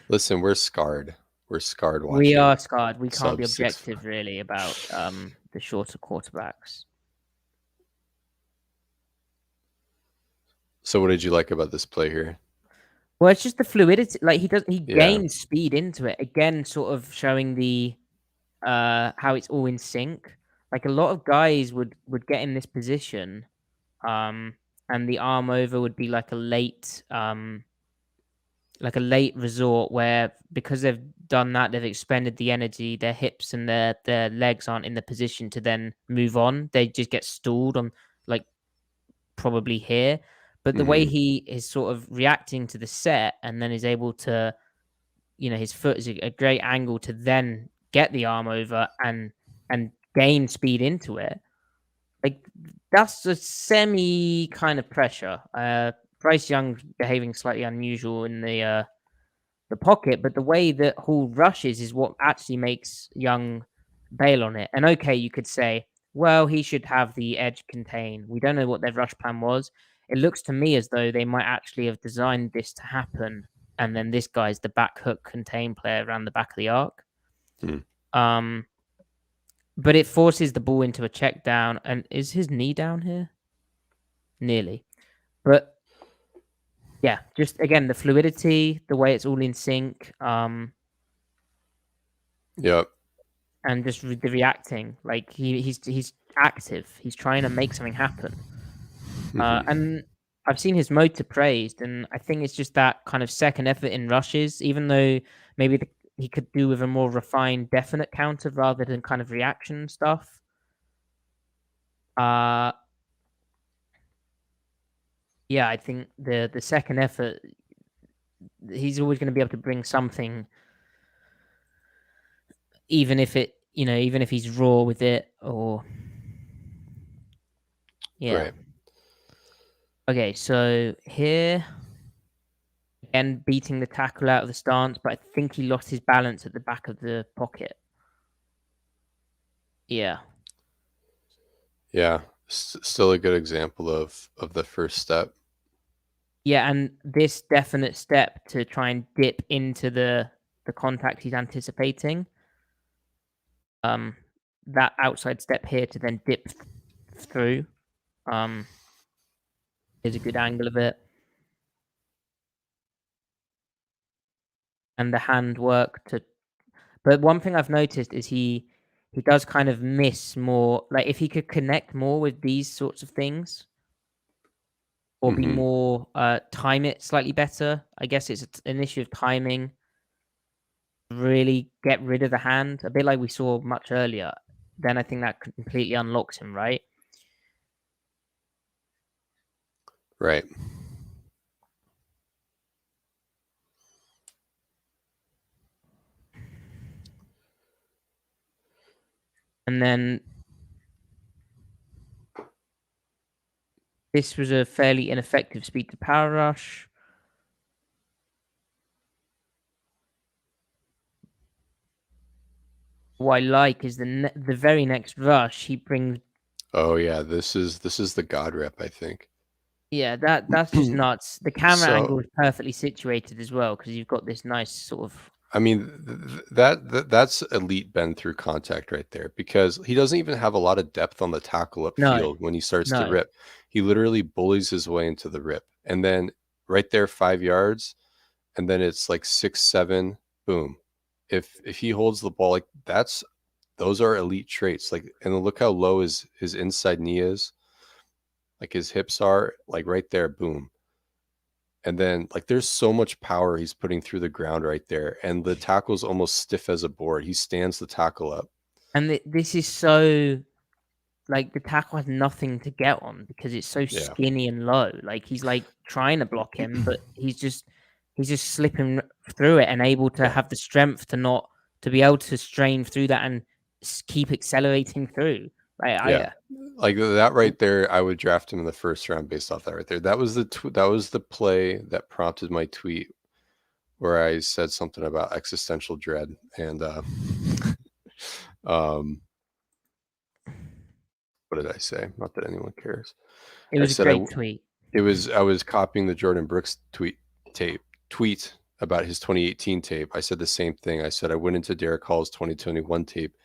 Listen, we're scarred. We're scarred we watching are scarred. We can't be sub 6. objective really about the shorter quarterbacks. So what did you like about this play here? Well, it's just the fluidity. Like he Yeah. gains speed into it again, sort of showing the how it's all in sync. Like a lot of guys would get in this position, and the arm over would be like a late resort where because they've done that, they've expended the energy, their hips and their legs aren't in the position to then move on. They just get stalled on like probably here. But the way Hmm. he is sort of reacting to the set and then is able to, his foot is a great angle to then get the arm over and gain speed into it. Like that's a semi kind of pressure. Bryce Young behaving slightly unusual in the pocket, but the way that Hall rushes is what actually makes Young bail on it. And okay, you could say, well, he should have the edge contain. We don't know what their rush plan was. It looks to me as though they might actually have designed this to happen, and then this guy's the back hook contain player around the back of the arc. Hmm. Um, but it forces the ball into a check down, and is his knee down here? Nearly, but yeah, just again the fluidity, the way it's all in sync. Yep. And just the reacting. Like he's active. He's trying to make something happen. Hmm. And I've seen his motor praised, and I think it's just that kind of second effort in rushes. Even though maybe he could do with a more refined, definite counter rather than kind of reaction stuff. Uh yeah, I think the second effort, he's always going to be able to bring something, even if even if he's raw with it or yeah. Right. Okay, so here again beating the tackle out of the stance, but I think he lost his balance at the back of the pocket. Yeah. Yeah. Still a good example of the first step. Yeah, and this definite step to try and dip into the contact he's anticipating. That outside step here to then dip through. Is a good angle of it. And the handwork to but one thing I've noticed is he does kind of miss more. Like if he could connect more with these sorts of things, or be Hmm. more time it slightly better. I guess it's an issue of timing. Really get rid of the hand, a bit like we saw much earlier. Then I think that completely unlocks him, right? Right. And then this was a fairly ineffective speed to power rush. What I like is the very next rush he brings. Oh yeah, this is the God rep, I think. Yeah, that's just nuts. The camera So angle is perfectly situated as well because you've got this nice sort of I mean that's elite bend through contact right there, because he doesn't even have a lot of depth on the tackle no, upfield when he starts to no. rip. He literally bullies his way into the rip, and then right there 5 yards, and then it's like 6, 7, boom. If he holds the ball like those are elite traits. Like, and look how low his inside knee is, like his hips are, like right there, boom. And then like there's so much power he's putting through the ground right there, and the tackle's almost stiff as a board. He stands the tackle up. And this is so like the tackle has nothing to get on because it's so Yeah. skinny and low. Like he's like trying to block him, but he's just slipping through it and able to Yeah. have the strength to be able to strain through that and keep accelerating through. Like Yeah. Like that I right there, I would draft him in the first round based off that right there. That was that was the play that prompted my tweet where I said something about existential dread, and um what did I say? Not that anyone cares. it I was a said great tweet. I was copying the Jordan Brooks tweet about his 2018 tape. I said the same thing. I said I went into Derick Hall's 2021 tape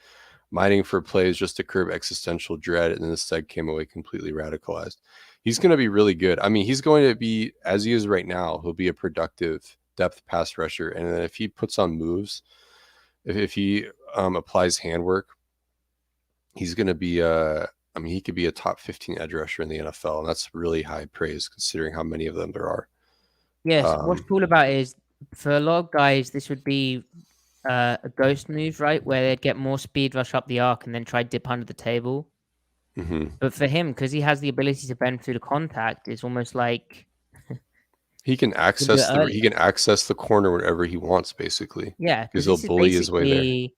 mining for plays just to curb existential dread, and instead came away completely radicalized. He's going to be really good. I mean, he's going to be, as he is right now, he'll be a productive depth pass rusher. And then if he puts on moves, if he applies handwork, he's going to be I mean, he could be a top 15 edge rusher in the NFL, and that's really high praise considering how many of them there are. Yes, what's cool about it is for a lot of guys, this would be a ghost move, right? Where they'd get more speed rush up the arc and then try dip under the table. Mm-hmm. But for him, because he has the ability to bend through the contact, it's almost like He can he'll do it access the corner whenever he wants, basically, yeah, because because he'll this is bully his way there. basically,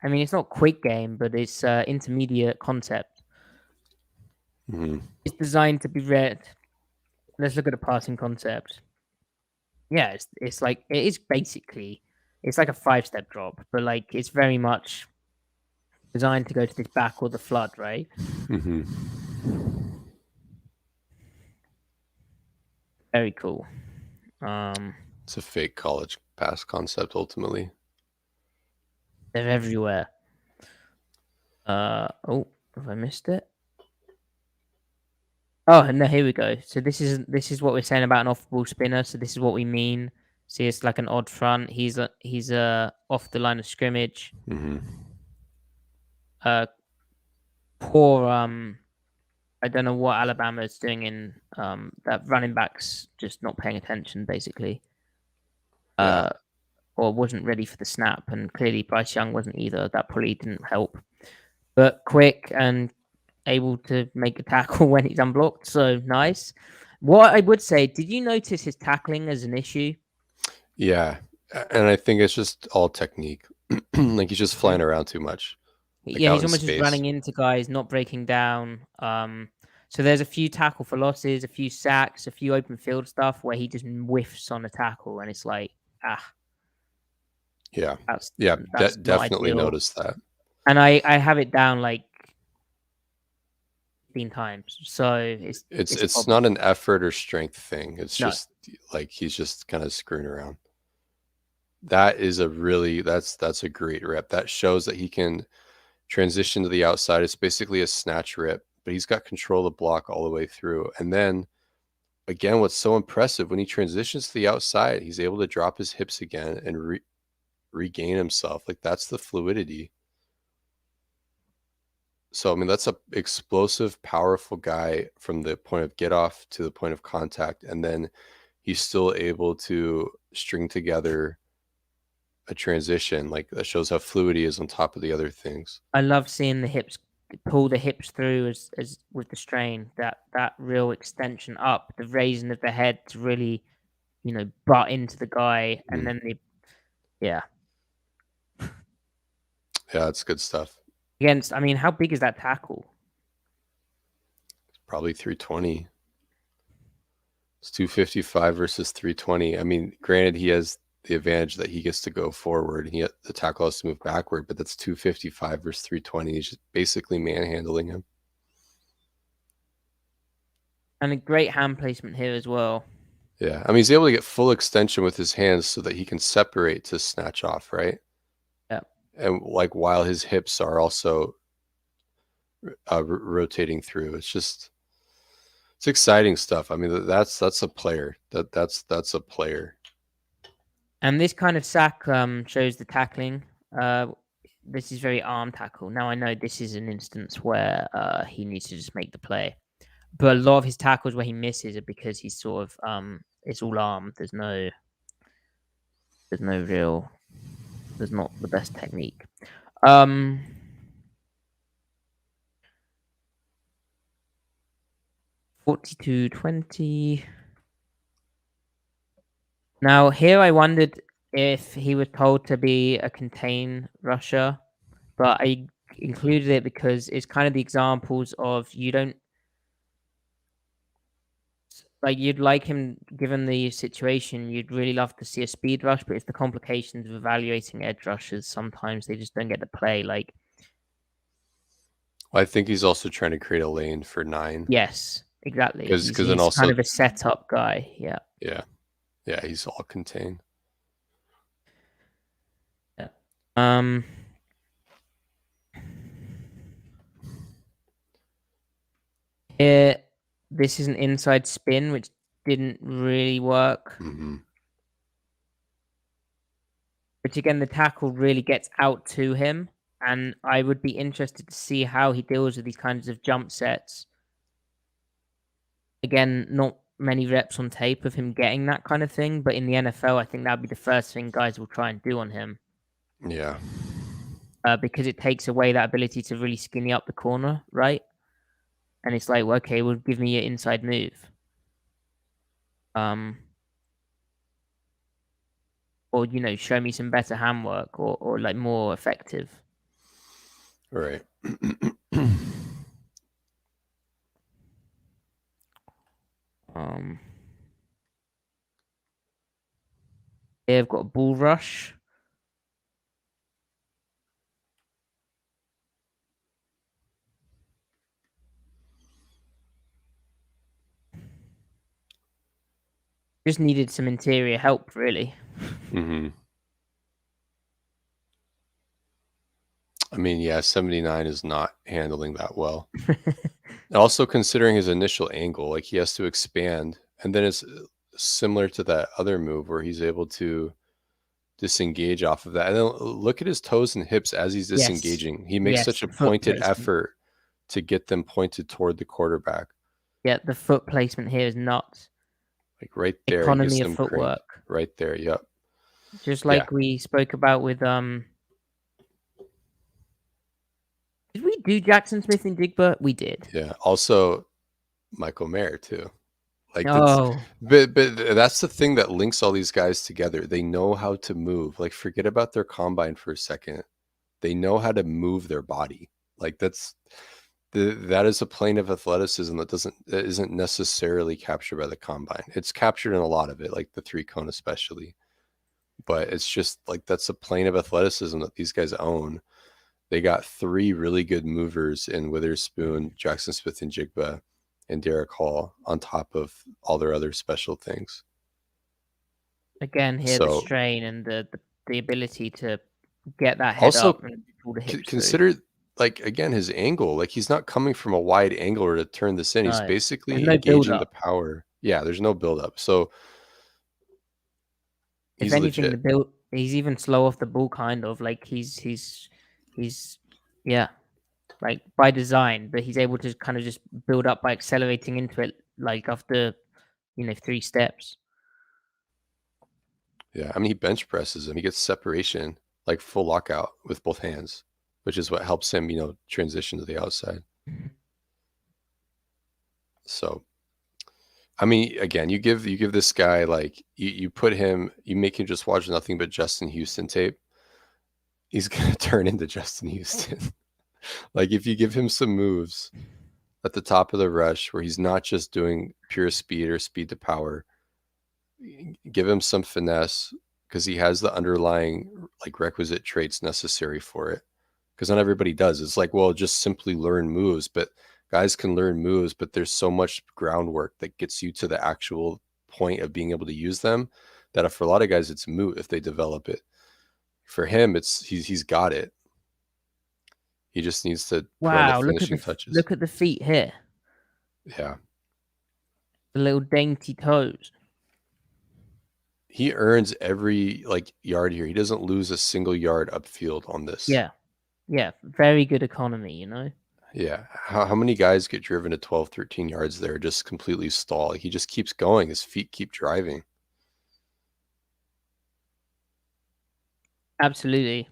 I mean, it's not quick game, but it's intermediate concept. Mm-hmm. It's designed to be read. Let's look at the passing concept. Yeah, it's like it is basically it's like a 5-step drop, but like it's very much designed to go to this back or the flood, right? Mm-hmm. Very cool. It's a fake college pass concept, ultimately. They're everywhere. Oh, have I missed it? Oh no, here we go. So this is what we're saying about an off-ball spinner. So this is what we mean. See, it's like an odd front. He's off the line of scrimmage. Mm-hmm. Poor I don't know what Alabama is doing in that running back's just not paying attention basically. Yeah. Or wasn't ready for the snap, and clearly Bryce Young wasn't either. That probably didn't help. But quick and able to make a tackle when he's unblocked, so nice. What I would say, did you notice his tackling as an issue? Yeah. And I think it's just all technique. Like he's just flying Mhm. around too much, like Yeah, out he's in almost just space. running into guys, not breaking down. So there's a few tackle for losses, a few sacks, a few open field stuff where he just whiffs on a tackle, and it's like, ah, Yeah. that's Yeah. that's not Definitely ideal. noticed that. And I have it down like 15 times, so it's It's probably not an effort or strength thing. It's no. just like he's just kind of screwing around. That is a really that's a great rep. That shows that he can transition to the outside. It's basically a snatch rip, but he's got control of the block all the way through. And then again, what's so impressive when he transitions to the outside, he's able to drop his hips again and regain himself. Like that's the fluidity. So I mean, that's a explosive, powerful guy from the point of get off to the point of contact, and then he's still able to string together a transition. Like that shows how fluid he is on top of the other things. I love seeing the hips pull the hips through as with the strain. That real extension up, the raising of the head to really, butt into the guy, and Mm. then yeah. Yeah, that's good stuff. Against, I mean, how big is that tackle? Probably 320. It's 255 versus 320. I mean, granted, he has the advantage that he gets to go forward. The tackle has to move backward, but that's 255 versus 320. He's just basically manhandling him. And a great hand placement here as well. Yeah, I mean, he's able to get full extension with his hands so that he can separate to snatch off, right? Yeah. And like while his hips are also rotating through, it's exciting stuff. I mean, that's a player. That's a player. And this kind of sack shows the tackling. This is very arm tackle. Now I know this is an instance where he needs to just make the play, but a lot of his tackles where he misses are because he's sort of it's all arm. There's no real. There's not the best technique. 42-20. Now here I wondered if he was told to be a contain rusher, but I included it because it's kind of the examples of you don't like you'd like him given the situation, you'd really love to see a speed rush, but it's the complications of evaluating edge rushers. Sometimes they just don't get to play. Like I think he's also trying to create a lane for 9. yes, exactly. Because He's then also kind of a setup guy. Yeah. yeah, he's all contained. Yeah. Here, this is an inside spin, which didn't really work. Mm-hmm. Which again, the tackle really gets out to him, and I would be interested to see how he deals with these kinds of jump sets. Again, not many reps on tape of him getting that kind of thing, but in the NFL, I think that'd be the first thing guys will try and do on him. Yeah. Because it takes away that ability to really skinny up the corner, right? And it's like, well, okay, well, give me your inside move. Or show me some better handwork, or like more effective. Right. They've got a bull rush. Just needed some interior help, really. Mm-hmm. I mean, yeah, 79 is not handling that well. Also, considering his initial angle, like he has to expand, and then it's similar to that other move where he's able to disengage off of that. And then look at his toes and hips as he's disengaging. He makes such a pointed effort to get them pointed toward the quarterback. Yeah, the foot placement here is nuts. Like right there, economy of footwork. Right there, yep. Just like we spoke about with Did we do Jackson Smith and Jigba? We did. Yeah. Also, Michael Mayer too. Like, but that's the thing that links all these guys together. They know how to move. Like, forget about their combine for a second. They know how to move their body. Like that is a plane of athleticism that isn't necessarily captured by the combine. It's captured in a lot of it, like the 3-cone especially. But it's just like that's a plane of athleticism that these guys own. They got 3 really good movers in Witherspoon, Jackson Smith and Jigba, and Derick Hall on top of all their other special things. Again, here the strain and the ability to get that head also, up and pull the hips consider through. Like again, his angle, like he's not coming from a wide angle to turn this in. He's basically engaging the power. Yeah, there's no buildup. So if anything, legit. He's even slow off the ball, kind of like he's yeah, like by design, but he's able to kind of just build up by accelerating into it, like after 3 steps. Yeah, I mean, he bench presses him. He gets separation, like full lockout with both hands, which is what helps him, transition to the outside. So, I mean, again, you give this guy like you make him just watch nothing but Justin Houston tape. He's gonna turn into Justin Houston. Like if you give him some moves at the top of the rush where he's not just doing pure speed or speed to power, give him some finesse because he has the underlying like requisite traits necessary for it. Because not everybody does. It's like, well, just simply learn moves, but guys can learn moves, but there's so much groundwork that gets you to the actual point of being able to use them that for a lot of guys it's moot if they develop it. For him, he's got it. He just needs to put on the finishing touches. Look at the feet here. Yeah. The little dainty toes. He earns every yard here. He doesn't lose a single yard upfield on this. Yeah. Yeah. Very good economy, Yeah. How many guys get driven to 12, 13 yards there, just completely stall? He just keeps going. His feet keep driving. Absolutely.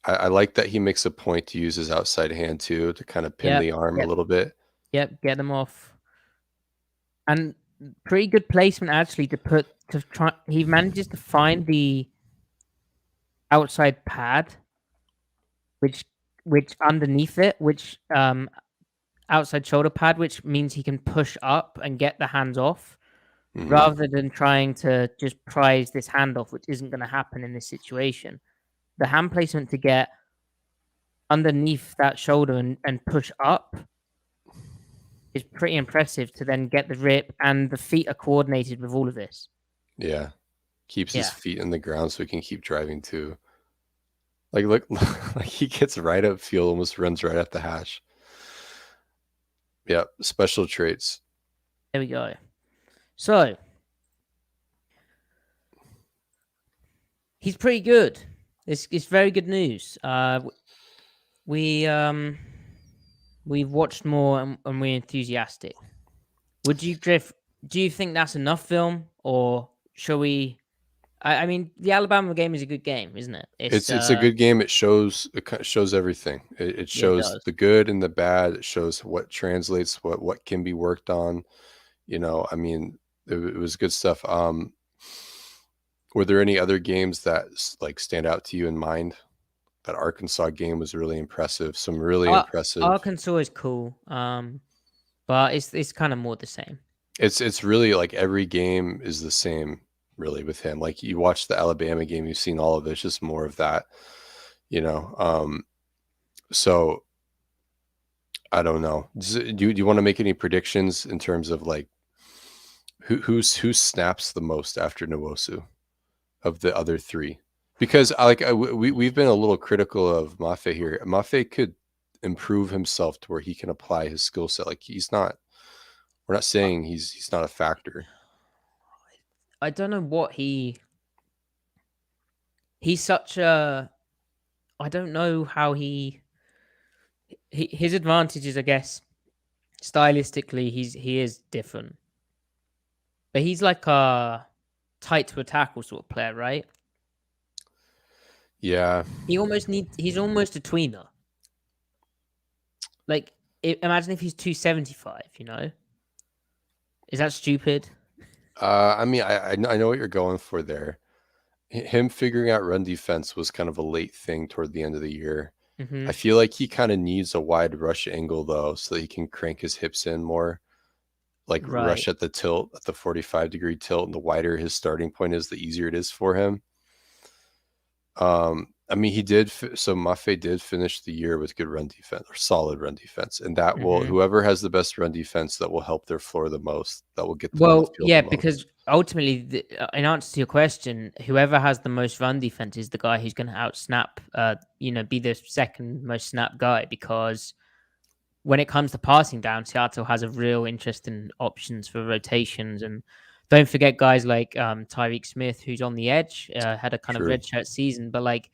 I like that he makes a point to use his outside hand too to kind of pin Yep. the arm a Yep. little bit. Yep. Get them off. And pretty good placement actually to try. He manages to find the outside pad, which which underneath it, which outside shoulder pad, which means he can push up and get the hands off Hmm. rather than trying to just prize this handoff, which isn't going to happen in this situation. The hand placement to get underneath that shoulder and push up is pretty impressive to then get the rip, and the feet are coordinated with all of this. Yeah. Keeps his Yeah. feet in the ground so he can keep driving too. Like look, like he gets right upfield, almost runs right at the hash. Yeah, special traits. There we go. So he's pretty good. It's very good news. We we've watched more and we're enthusiastic. Would you drift? Do you think that's enough film, or shall we? I mean, the Alabama game is a good game, isn't it? It's a good game. It shows everything. It Yeah, it shows does. the good and the bad. It shows what translates, what can be worked on. I mean, it was good stuff. Were there any other games that like stand out to you in mind? That Arkansas game was really impressive. Some really Ar- impressive. Arkansas is cool, but it's kind of more the same. It's really like every game is the same, really, with him. Like you watch the Alabama game, you've seen all of it. It's just more of that, you know. So I don't know. Do you want to make any predictions in terms of like who snaps the most after Nwosu of the other three? Because we've been a little critical of Mafe here. Mafe could improve himself to where he can apply his skill set. Like he's not. We're not I, saying he's not a factor. I don't know what he's such a. I don't know how his advantages. I guess stylistically, he is different, but he's like a tight to a tackle sort of player, right? Yeah. He's almost a tweener. Like, imagine if he's 275. Is that stupid? I mean, I know what you're going for there. Him figuring out run defense was kind of a late thing toward the end of the year. Mm-hmm. I feel like he kind of needs a wide rush angle though, so that he can crank his hips in more, like Right. rush at the tilt, at the 45-degree tilt. And the wider his starting point is, the easier it is for him. I mean, he did. So Mafe did finish the year with good run defense or solid run defense, and that will Mm-hmm. whoever has the best run defense that will help their floor the most, that will get them on the Well, field yeah, the most. because ultimately, in answer to your question, whoever has the most run defense is the guy who's going to outsnap, be the second most snap guy. Because when it comes to passing down, Seattle has a real interest in options for rotations. And don't forget guys like Tyreek Smith, who's on the edge, had a kind of True. redshirt season, but like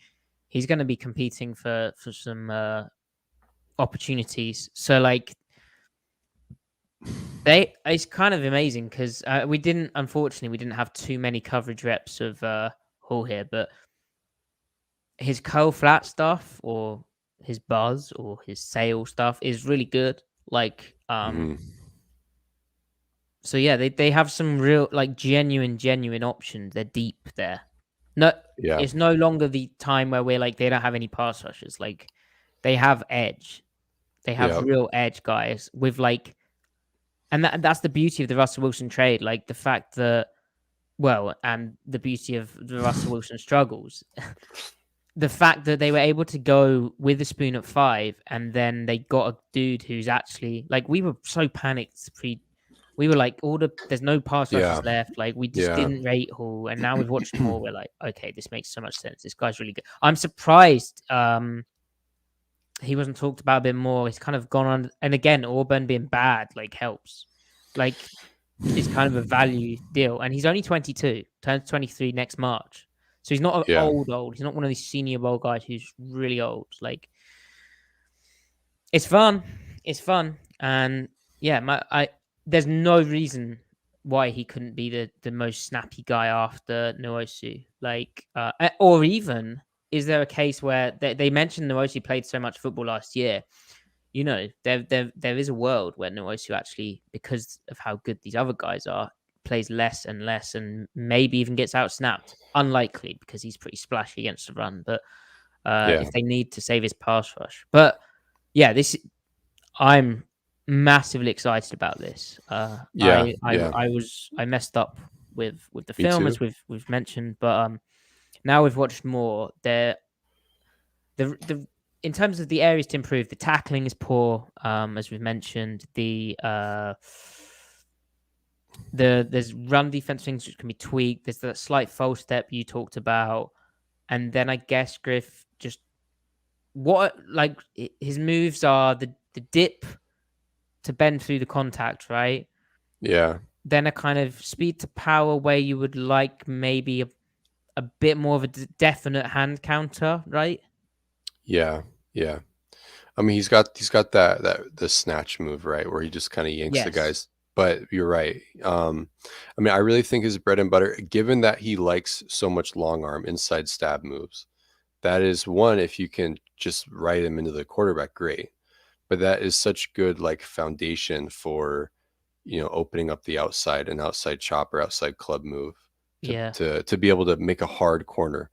he's going to be competing for some opportunities. So like it's kind of amazing because we didn't have too many coverage reps of Hall here, but his curl flat stuff or his buzz or his sail stuff is really good. Like, Hmm. so yeah, they have some real like genuine options. They're deep there. No, Yeah. it's no longer the time where we're like they don't have any pass rushers. Like they have edge. They have Yeah. real edge guys with like, and that's the beauty of the Russell Wilson trade. Like the fact that, well, and the beauty of the Russell Wilson struggles. The fact that they were able to go with a spoon at 5, and then they got a dude who's actually like, we were so panicked we were like, there's no pass Yeah. rushers left. Like we just Yeah. didn't rate Hall, and now we've watched more. We're like, okay, this makes so much sense. This guy's really good. I'm surprised he wasn't talked about a bit more. He's kind of gone on, and again, Auburn being bad like helps. Like it's kind of a value deal, and he's only 22, turns 23 next March. So he's not an Yeah. old. He's not one of these senior ball guys who's really old. Like it's fun. it's fun, and yeah, there's no reason why he couldn't be the most snappy guy after Nwosu. Like, or even is there a case where they mentioned Nwosu played so much football last year? You know, there is a world where Nwosu actually, because of how good these other guys are, plays less and less, and maybe even gets out snapped. Unlikely because he's pretty splashy against the run, but Yeah, if they need to save his pass rush, but yeah, this I'm massively excited about this. yeah, yeah. I messed up with the Me film as too. we've mentioned, but now we've watched more. The in terms of the areas to improve, the tackling is poor, as we've mentioned. There's run defense things which can be tweaked. There's that slight false step you talked about, and then I guess Griff just what like his moves are the dip to bend through the contact, right? Yeah, Then a kind of speed to power where you would like maybe a bit more of a definite hand counter, right? yeah, yeah. I mean, he's got that the snatch move, right, where he just kind of yanks the Yes. guys. But you're right. I mean, I really think his bread and butter, given that he likes so much long arm inside stab moves, that is one. If you can just write him into the quarterback, great. But that is such good like foundation for opening up the outside and outside chop or outside club move to Yeah. to be able to make a hard corner,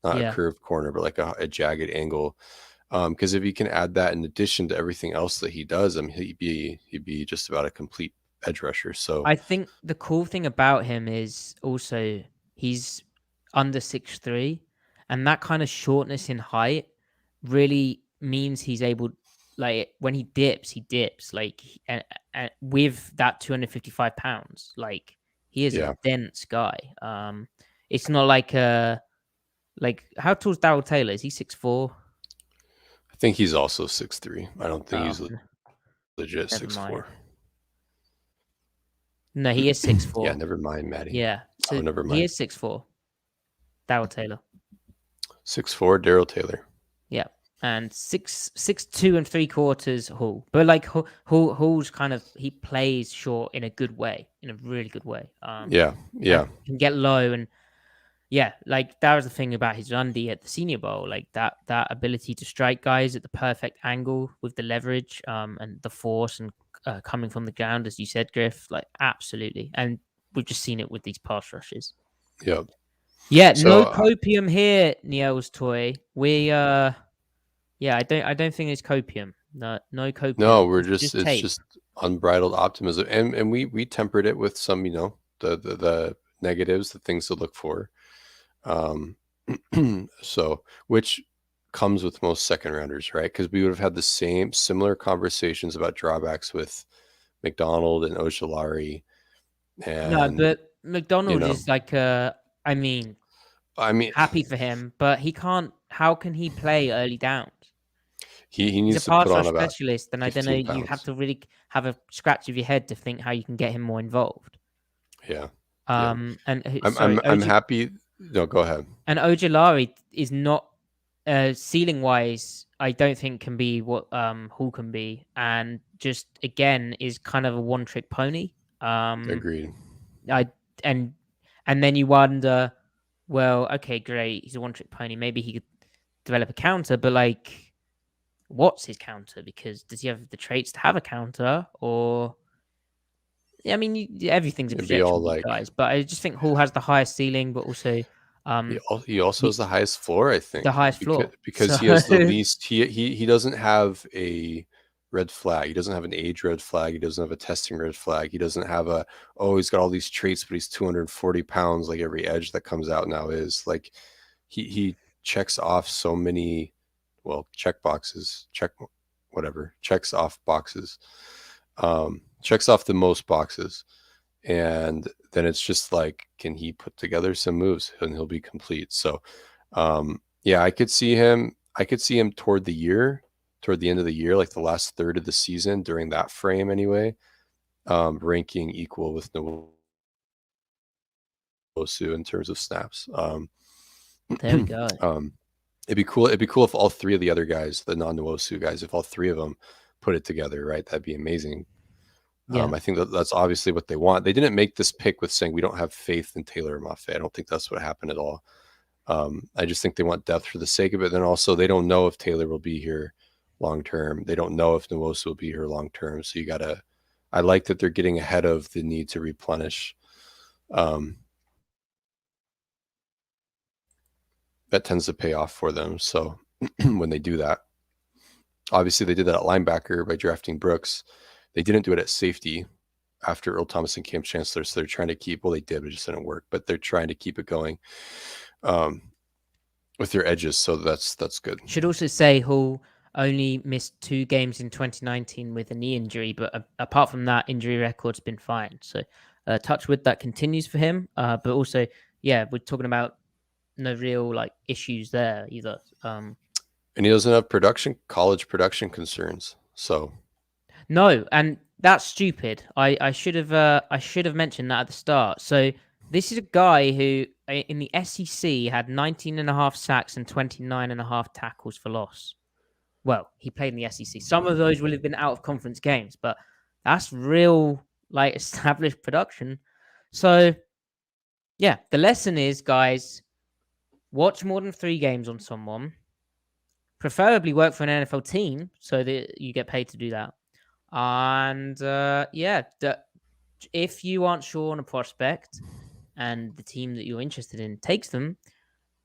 not a Yeah. curved corner, but like a jagged angle. Because if you can add that in addition to everything else that he does, I mean, he'd be just about a complete edge rusher. So I think the cool thing about him is also he's under 6'3", and that kind of shortness in height really means he's able, like when he dips, like, and with that 255 pounds, like he is a yeah, dense guy. It's not like like how tall's Darryl Taylor? Is he 6'4"? I think he's also 6'3". I don't think Oh, he's legit never 6'4". mind. No, he is six Yeah, four. never mind, Maddie. Yeah, Oh, so never he mind. is 6'4". Darryl Taylor. 6'4", Daryl Taylor. Yeah, and 6'2 3/4" Hall, but like Hall's kind of he plays short in a good way, in a really good way. Yeah, And yeah, can get low, and yeah, like that was the thing about his Lundy at the Senior Bowl, like that ability to strike guys at the perfect angle with the leverage, and the force and coming from the ground, as you said, Griff, like absolutely, and we've just seen it with these pass rushes. yeah. Yeah, So no copium here, Niel's toy. Yeah, I don't think it's copium. No, no no, copium. we're It's just just it's tape. just unbridled optimism, and we tempered it with some the negatives, the things to look for. Um, so which comes with most second rounders, right? Because we would have had the same similar conversations about drawbacks with McDonald and Ojolari, No, and but you McDonald know, is like I mean, I mean, happy for him, but he can't. How can he play early downs? he He's a needs to put pass on rush about specialist, and I don't know. 15 You have pounds. to really have a scratch of your head to think how you can get him more involved. Yeah, yeah. And I'm sorry, I'm I'm happy. No, go ahead. And Ojolari is not ceiling wise. I don't think can be what Hall can be, and just again is kind of a one trick pony. Agreed. I and and then you wonder, well, okay, great, he's a one trick pony. Maybe he could develop a counter, but like, what's his counter? Because does he have the traits to have a counter, or yeah, I mean, everything's a It'd be projection all with these like guys, but I just think Hall has the highest ceiling, but also he, um he also the, has the highest floor, I the think, highest because floor. because So he has the least. He doesn't have a red flag. He doesn't have an age red flag. He doesn't have a testing red flag. He doesn't have a he's got all these traits, but he's 240 pounds. Like every edge that comes out now is like he checks off so many check boxes, checks off boxes, checks off the most boxes, and then it's just like, can he put together some moves and he'll be complete. So yeah, I could see him toward the end of the year, like the last third of the season, during that frame anyway, ranking equal with Nwosu in terms of snaps. there we go. um it'd be cool if all three of the other guys, the non-Nwosu guys, if all three of them put it together, right? That'd be amazing. Yeah. I think that's obviously what they want. They didn't make this pick with saying we don't have faith in Taylor Mafe. I don't think that's what happened at all. I just think they want depth for the sake of it. Then also they don't know if Taylor will be here long term. They don't know if Nwosu will be here long term. So you gotta. I like that they're getting ahead of the need to replenish. That tends to pay off for them. So when they do that, obviously they did that at linebacker by drafting Brooks. They didn't do it at safety after Earl Thomas and Cam Chancellor. So they're trying to keep, well, they did, but it just didn't work, but they're trying to keep it going with their edges. So that's good. Should also say Hall only missed 2 games in 2019 with a knee injury, but apart from that, injury record's been fine. So touch wood, that continues for him. But also, yeah, we're talking about no real like issues there either. And he doesn't have college production concerns. So no, and that's stupid. I should have mentioned that at the start. So this is a guy who in the SEC had 19.5 sacks and 29.5 tackles for loss. Well, he played in the SEC. Some of those will have been out of conference games, but that's real like established production. So yeah, the lesson is, guys, watch more than 3 games on someone. Preferably work for an NFL team so that you get paid to do that. And if you aren't sure on a prospect and the team that you're interested in takes them,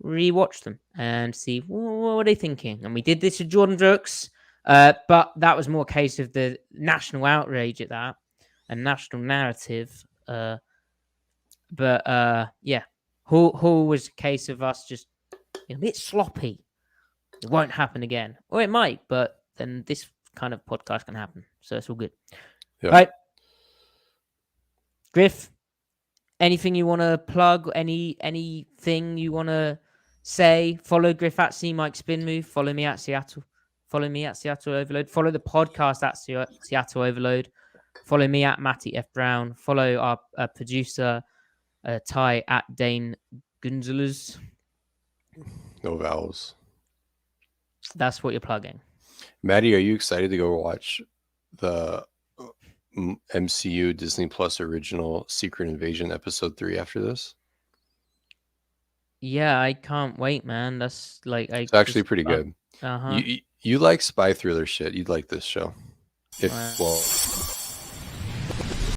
rewatch them and see what are they thinking. And we did this with Jordan Brooks, but that was more a case of the national outrage at that and national narrative. Hall was a case of us just a bit sloppy. It won't happen again, or it might, but then this kind of podcast can happen, so it's all good. Yeah. Right, Griff, anything you want to plug? Anything you want to say? Follow Griff at C Mike Spin Move. Follow me at Seattle. Follow me at Seattle Overload. Follow the podcast at Seattle Overload. Follow me at Matty F Brown. Follow our producer Ty at Dane Gunzelers. No vowels. That's what you're plugging. Maddie, are you excited to go watch the MCU Disney Plus original Secret Invasion episode 3 after this? Yeah, I can't wait, man. That's like it's actually pretty good. Uh-huh. You like spy thriller shit. You'd like this show. Well